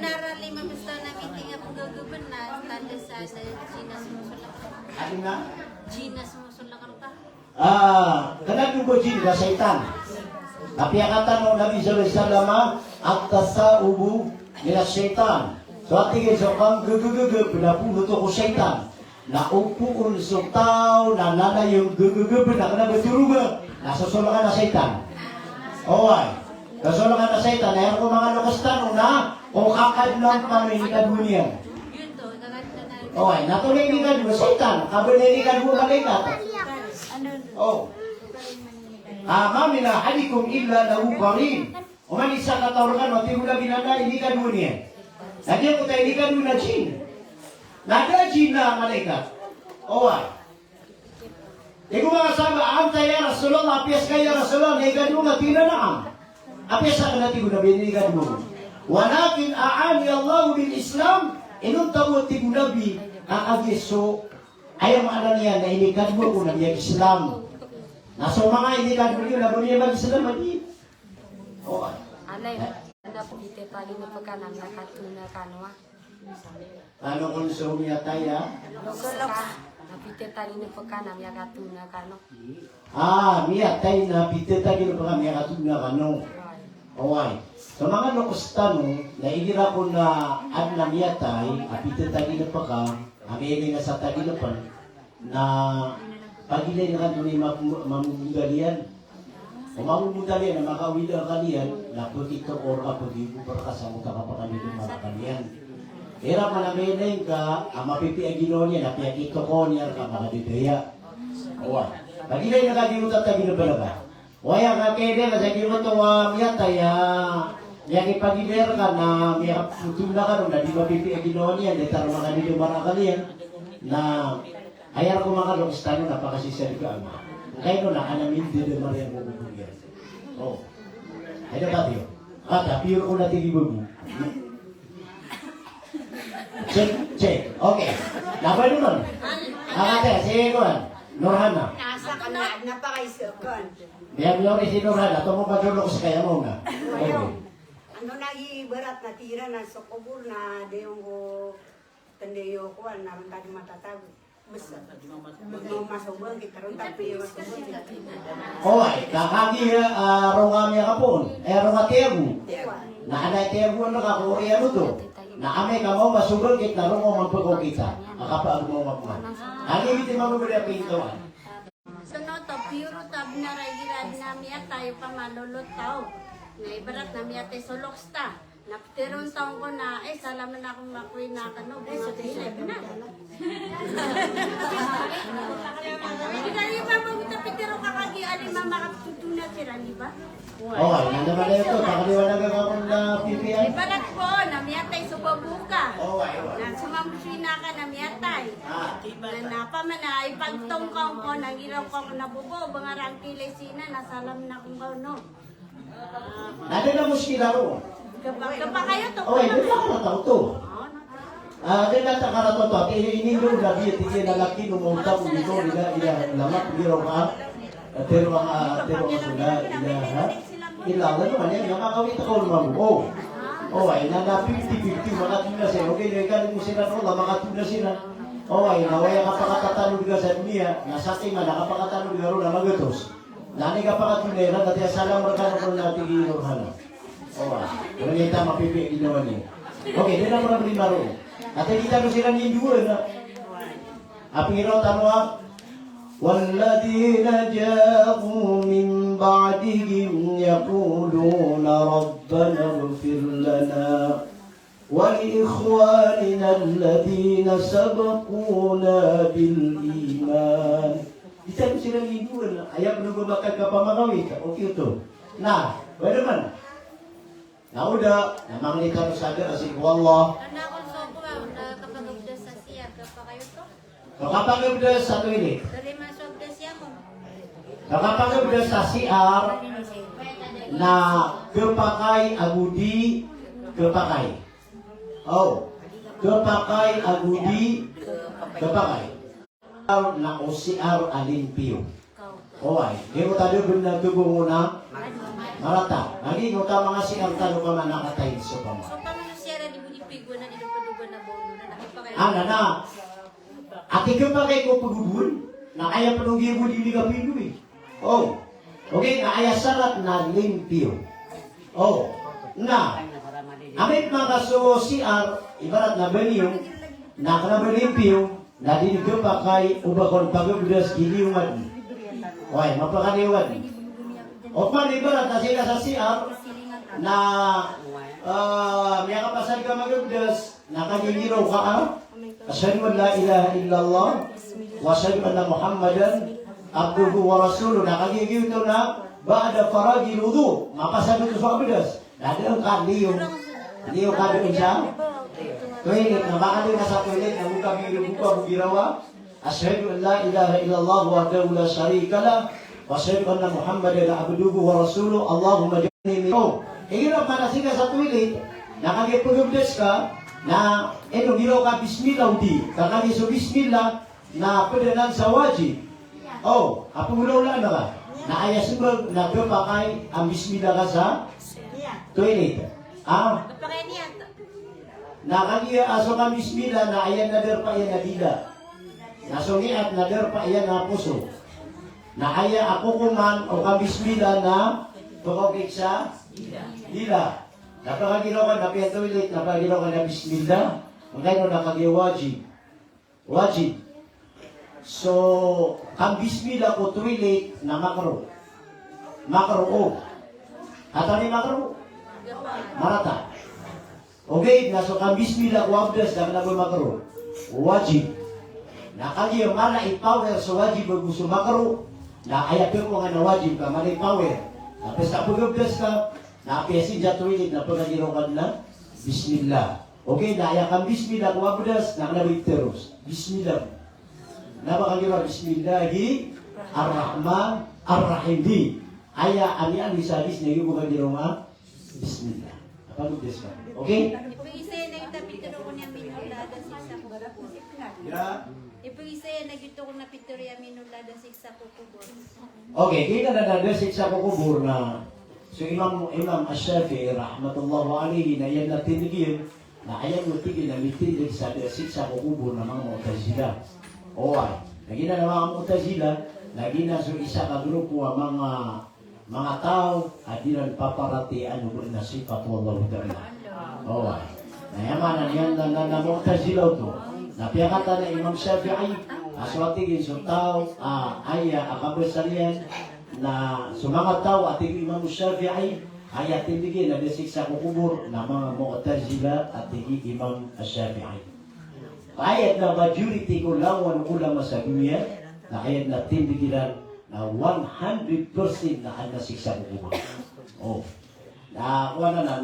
Narali magusto na meeting ang gugugun na tanda sa Gina sumusulak. Ano na? Gina sumusulak ka. Kanang yung bujin ka saitan. Tapi ang katanong Nabi Sallallahu at tasaubu nila saitan. So at tingin so kang gugugugu pinapuno to ko saitan. Naupuun sa tao na nana yung gugugugu na kana beturuga. Nasasulakan na saitan. Oy. Nasasulakan na saitan. Ayan ko mga lokastan na kung kakadlang pamilikan mo niya. Yun to, naganda na. Oy, natulinikan mo saitan. Kabunilikan mo malaikat. Oh. Mamina hadikum illa lahu qarin. Uman isa katawragan mati mula ginanda inikan mo niya. Lagi ko tayo inikan mo na jin. Naga jin na malaikat. Oy. Iku mga sama anta ya Rasulullah apias kaya Rasulullah inikan mo na tinanaam. Apias sa kanati mo na binikan mo. Walakin aani Allah bil Islam inun tamu tibu nabi aagiso ayaw maanan niya na inikan mo kung nabiya Islam. Naso mga inikan mo yun, nabiya mag-Islam mali. Oh. Alay, ada po dito tali na pagkanang nakatuna kanwa. Ano kung sumya tayo? Lokalok, napite tali na pagkanang nakatuna kano. Miya tayo na pite tayo na pagkanang nakatuna kano. Away. Sa mga lokostano, naigira ko na ad na miyatay, apito tagi na pa ka, amili na sa tagi na pa, na pagilay na kanto ni mamumudalian. O mamumudalian na makawida kalian, na pagkito or kapag-ibo para kasama ka kapakami ng mga kalian. Era manameneng ka, ang mapipiagino niya, napiagito ko niya, ka mga didaya. Away. Pagilay na kagimutan tagi na pala ba? Waya nga kede na sa kimo to miyatay yang ipagiler ka na miya putula ka na di mapipi aginoon yan dahil taro mga nito marakalian na ayar ko mga lokistano napakasisari ka ama. Kaya no na anamin din Maria mo bubugyan. Oh. Ay ba tiyo? Tapi ko na tigibubu. Check. Okay. Dapat naman. Nakate, sige ko. Norhana. Nasa ka na, napakaisakon. Biar biar isi Norhana, atau mau pakai sa kaya mo na. Okay. Ano na ibarat na tira na sa kubur na deyong ko tandeyo ko na tadi matatago. Mas masubang kita ron tapi masubang kita. Oy, kakagi rongami kapon. Rongategu. Na ada tegu na ka Korea to. Na ame ka mo masubang kita ron mo magpako kita. Akapa mo magman. Ani biti mabubili pintuan. Sunod to, puro tab na ragirad namin at tayo pa malulot tao. Nga ibarat namin at soloksta. Napiteron taong ko na, salaman akong makuwi na kano. So, dahil na. Hindi tayo pa magtapitero kakagi alimang makaputuna sila, di ba? Okay, nandaman na ito. Pakaliwanag akong na PPI. Ibarat po, namiyatay subabuka. Okay. Na sumamusina ka namiyatay. Na napamana, ipagtongkong ko, nang ilaw ko nabubo, mga rangkilay sina, nasalam na kung gano. Nada na muskila ro. Kapag kayo to, Okay, di ba ka tao to? Di na takarato to. Ini yung labi, tigil na laki numunta kung dito, lamat, biro ka. Pero ang sula, ilawan naman yan, nakakawit ako naman mo. Okay, na 50-50, makatuna sila. Okay, nagkaling mo sila noon, makatuna sila. Okay, nawaya ka pakatatanong ka sa dunia, nasaki nga, nakapakatanong ka rin na magatos. Nani ka pakatunera, dati asalang markano ko natin inorhan. Okay, kung nita mapipi, ginawa niya. Okay, di na marami maro. At hindi tayo sila ninduwa na. Apiro tanwa, والذين جاءوا من بعدهم يقولون ربنا اغفر لنا ولإخواننا الذين سبقونا بالإيمان. Kita sila liduan. Ayaw nagbabakan ka pa magawin ka. Okay ito. Na, pwede man. Nauda, namang nita sa akin, asik wallah. Ano akong soko na kapag ubda sa siya, kapag kayo to? Kapag ubda sa tuwili. Dari masuk ubda siya mo. Kapag ubda sa CR, na kepakay agudi, kepakay. Oh, kepakay agudi, kepakay. Na OCR alimpio. Oy, di mo tayo benda tubong muna. Marata. Lagi mo ta mga CR talo ka man nakatay so pa mo. So paano siya di mo ipigo na ilupadugo na bono na nakapakay. Na. Ati ka pa kay ko pagubun. Na kaya panunggi mo di ka pigo eh. Oh. Okay, na aya sarat na limpio. Oh. Na. Amit mga so CR ibarat na baniyo na kana limpio. Nadi ko pa kay ubakon pagubdas giliwan. Oy, mapakaliwan. O man ibarat na sila sa CR na may kapasan ka magubdas, nakagigiraw ka asyhadu an la ilaha illallah wa asyhadu anna Muhammadan abduhu wa rasuluh. Nakagigiraw na ba'da faragil wudu, mapasagot sa magubdas. Dadang ka liyo ka doon siya. Toilet, namakali na sa toilet, nabuka bugirawa. Asyhadu an la ilaha illallah wahdahu la syarika lah wa asyhadu anna Muhammadan abduhu wa rasuluh. Allahumma ja'alni minhum. Hirap man sila sa toilet, nakagipugubdes ka na giraw ka bismillah di. Kakagi so bismillah na padanan sa wajib. Oh, apugulaw lang na ka. Na ayas mo nagpapakay ang bismillah ka sa toilet. Kapakay niya. Nakagiya aso ka bismillah na ayan na derpa yan na dida. Nasungiat na derpa yan na puso. Na aya ako kuman o ka bismillah na Tukokik sa dila. Napakaginawa ka na piya toilet, napakaginawa ka na bismillah. Magkano nakagiwajib. Wajib. So, kang bismillah ko toilet na makro. Makro o. Kata ni makro? Marata. Okay, na so kang bismillah ko abdas na kanabay makro. Wajib. Nakagiyo mala i-power sa wajib o gusto makro. Na ayapin ko nga na wajib ka, mala i-power. Tapos kapag-abdas ka, na-apiasin dyan toilet na pagkagiraw na bismillah. Okay, na ayakang bismillah ko abdas na kanabay terus. Bismillah. Napakagiraw bismillahi ar-Rahman ar-Rahim di. Aya ani sa hadis na yung pagkagiraw nga bismillah. Napag-abdas ka. Okay? Ipag-isaya na yung tapituro ko niya minulada siksa ko. Yeah. Ipag-isaya na gito ko na pitorya minulada siksa ko kubor. Okay, kita na nadasik sa kukubur na so Imam Ash-Shafi'i rahmatullahi alayhi na yan na tinigil na ayaw mo tigil na mitigil sa dasik sa kukubur ng mga Mu'tazila. O ay, lagi na ng mga Mu'tazila, lagi na so isa ka grupo ang mga tao at di lang paparatian yung na sifat wallahu ta'ala. O ay, nayaman na yan na Mu'tazila ito. Napiyakata na Imam Shafi'i aswatigin sa tao ay akabasarian na sa mga tao ating Imam Shafi'i ay atindigin na desik sa kukubur na mga Mu'tazila at Imam Shafi'i. Ayat na majority ko lawan ulama sa dunia na ayat na tindigilan na 100% na anasik sa kukubur. Oh. Na wala na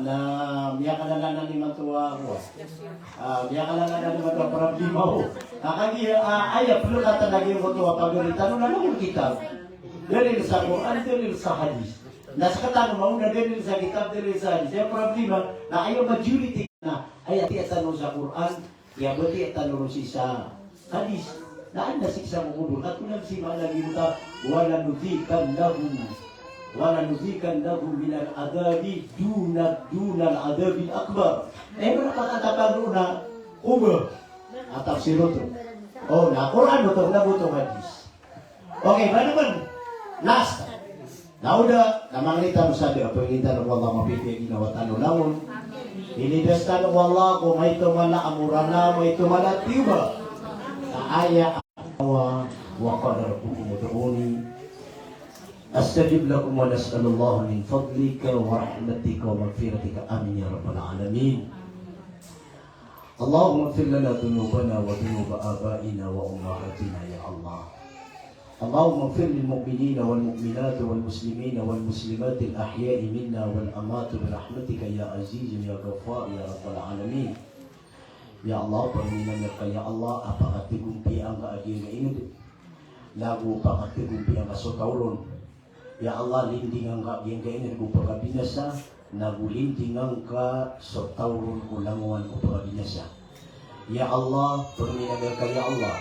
miyaka na ni matuwa ko. Miyaka na ni matuwa problema ko. Kagi aya perlu kata lagi ko to pagalitan na lang kitab. Dalil sa Quran, dalil sa hadis. Naskatan mo na dalil sa kitab, dalil sa hadis. Yung problema na ayo majority na ayat tanong sa Quran, ya berarti tanong si sa hadis. Na anda siksa kubur. Katulad si malagi kita wala nuzikan lahum minal adabi dunal adabil akbar. Mana kata-kata na kubur atau sirutu. Oh, na Quran betul na butuh hadis. Okay, mana man? Last. Na udah, namang nita sabi apa kita ng Allah mapipili ginawa tanong lawon. Inibestan ng Allah kung may tumala amurana, may tumala tiba. Na aya awa wa qadarakum ud'uni أستجب لكم ونسأل الله من فضلك ورحمتك ومغفرتك آمين يا رب العالمين اللهم اغفر لنا ذنوبنا وذنوب آبائنا وأمهاتنا يا الله اللهم اغفر للمؤمنين والمؤمنات والمسلمين والمسلمات الأحياء منا والأموات برحمتك يا عزيز يا غفار يا رب العالمين يا الله permintaan ya Allah apakah tigumpi ang kaagiyang ini lagu apakah tigumpi ang kasotaulon. Ya Allah, lindingan ka yang kainin ko pagkabinasa, nagulindingan ka sa taurun ulanguan ko pagkabinasa. Ya Allah, perminagal ka ya Allah,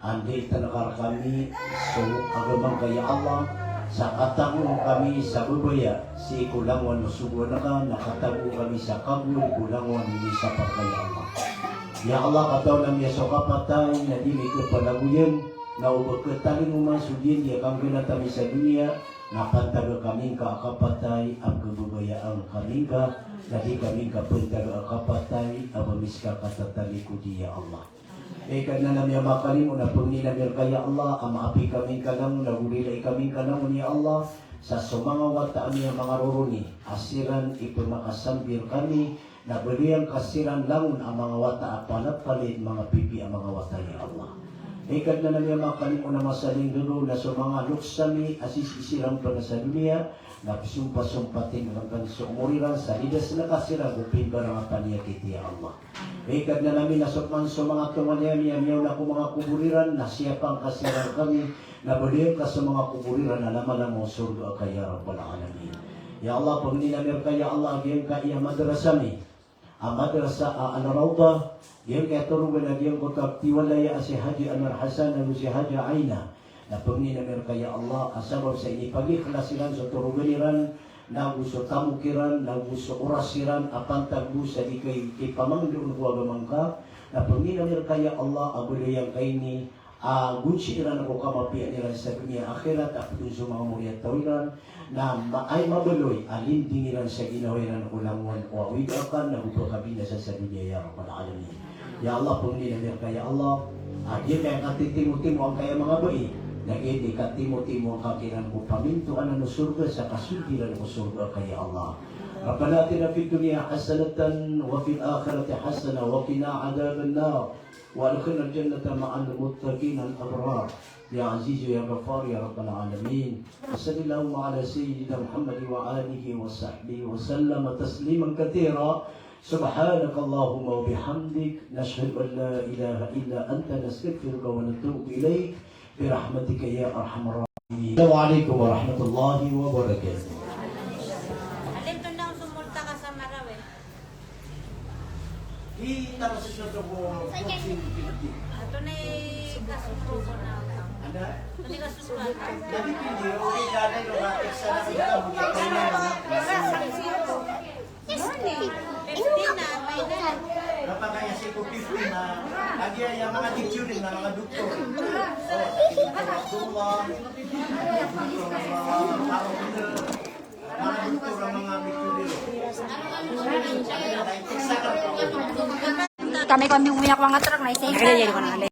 andai tanakar kami, so agamang ka ya Allah, sa katagun kami sa bubaya, si kulanguan masubuan na ka, nakatago kami sa kabul, kulanguan ini sa pagkaya Allah. Ya Allah, kataw namin sa kapatay, na di may kapalaguyan, na ubag kataling umasudin, ya kami natami sa dunia, napantaga kami ka akapatay ang kabubayaan kami ka lagi kami ka pantaga akapatay abamis ka katatali ko diya Allah. Eka na namin makalim na pagninamir kaya Allah ang maapi kami ka lang nagulilay kami ka lang niya Allah sa sumanga wata niya mga ruruni asiran ipamakasambir kami na beriang kasiran langun ang mga wata at palit mga pipi ang mga wata niya Allah. Ikat na namin makalim na masaling dulo na sa mga luksami asisirang pa na sa dunia na sumpa-sumpatin hanggang sa umuriran sa lidas na kasirang upin ba ng paniyakit ya Allah. Ikat na namin nasukman sa mga tumaniyamiyaw na kung mga kuburiran na siya pang kasirang kami na baliw ka sa mga kuburiran na naman ang surga kaya Rabbal Alamin. Ya Allah, pagninamir kaya Allah, agyan ka iya madrasami. Ang madrasa al-Rawda, yan kaya turugan na diyan ko kaptiwalaya si Haji Anwar Hasan na si Haji Aina. Na pagninamir kaya Allah, asabab sa inipagiklasiran sa turuguniran, na gusto tamukiran, na gusto orasiran, apantagbu sa ikay pamangdoon ko agamang ka, na pagninamir kaya Allah, abulayang kay ni gunsi iran ako kamapia nila sa dunia akhirat at dun sa mga muriat tawiran na ay mabuloy alinding iran sa ginawiran ulangon o awid akan na upakabina sa dunia ya Rabbal Alamin. Ya Allah pungli na kaya Allah dia kaya katitimo-timo ang kaya mga bayi nagindi katimo-timo ang kakiran ko pamintuan ng surga sa kasultiran ko surga kaya Allah. Rabbana atina fid dunya hasanatan wa fil akhirati hasanah wa qina adzaban nar wa adkhilna al-jannata ma'al muttaqin al-abrar. Ya Aziz ya Ghaffar ya Rabbal Alamin. Sallallahu ala sayyidina Muhammad wa alihi wa sahbihi wa sallam tasliman katsira. سبحانك اللهم وبحمدك نشهد أن لا إله إلا أنت نستغفرك ونتوب إليك برحمتك يا أرحم الراحمين. السلام عليكم ورحمة الله وبركاته. Alin to na sumulta ka sa Marawi? Kita sesuatu Ato na kasumro ko na. Ada. Ito ni kasumro. Jadi video okay kada yo ratik sa Morning. 15 na, may na. napakaya si ko 15 na lagi yung mga teacher din na mga doktor. Abdullah. Mga doktor ang mga doktor. Kami umiyak mga truck na isa.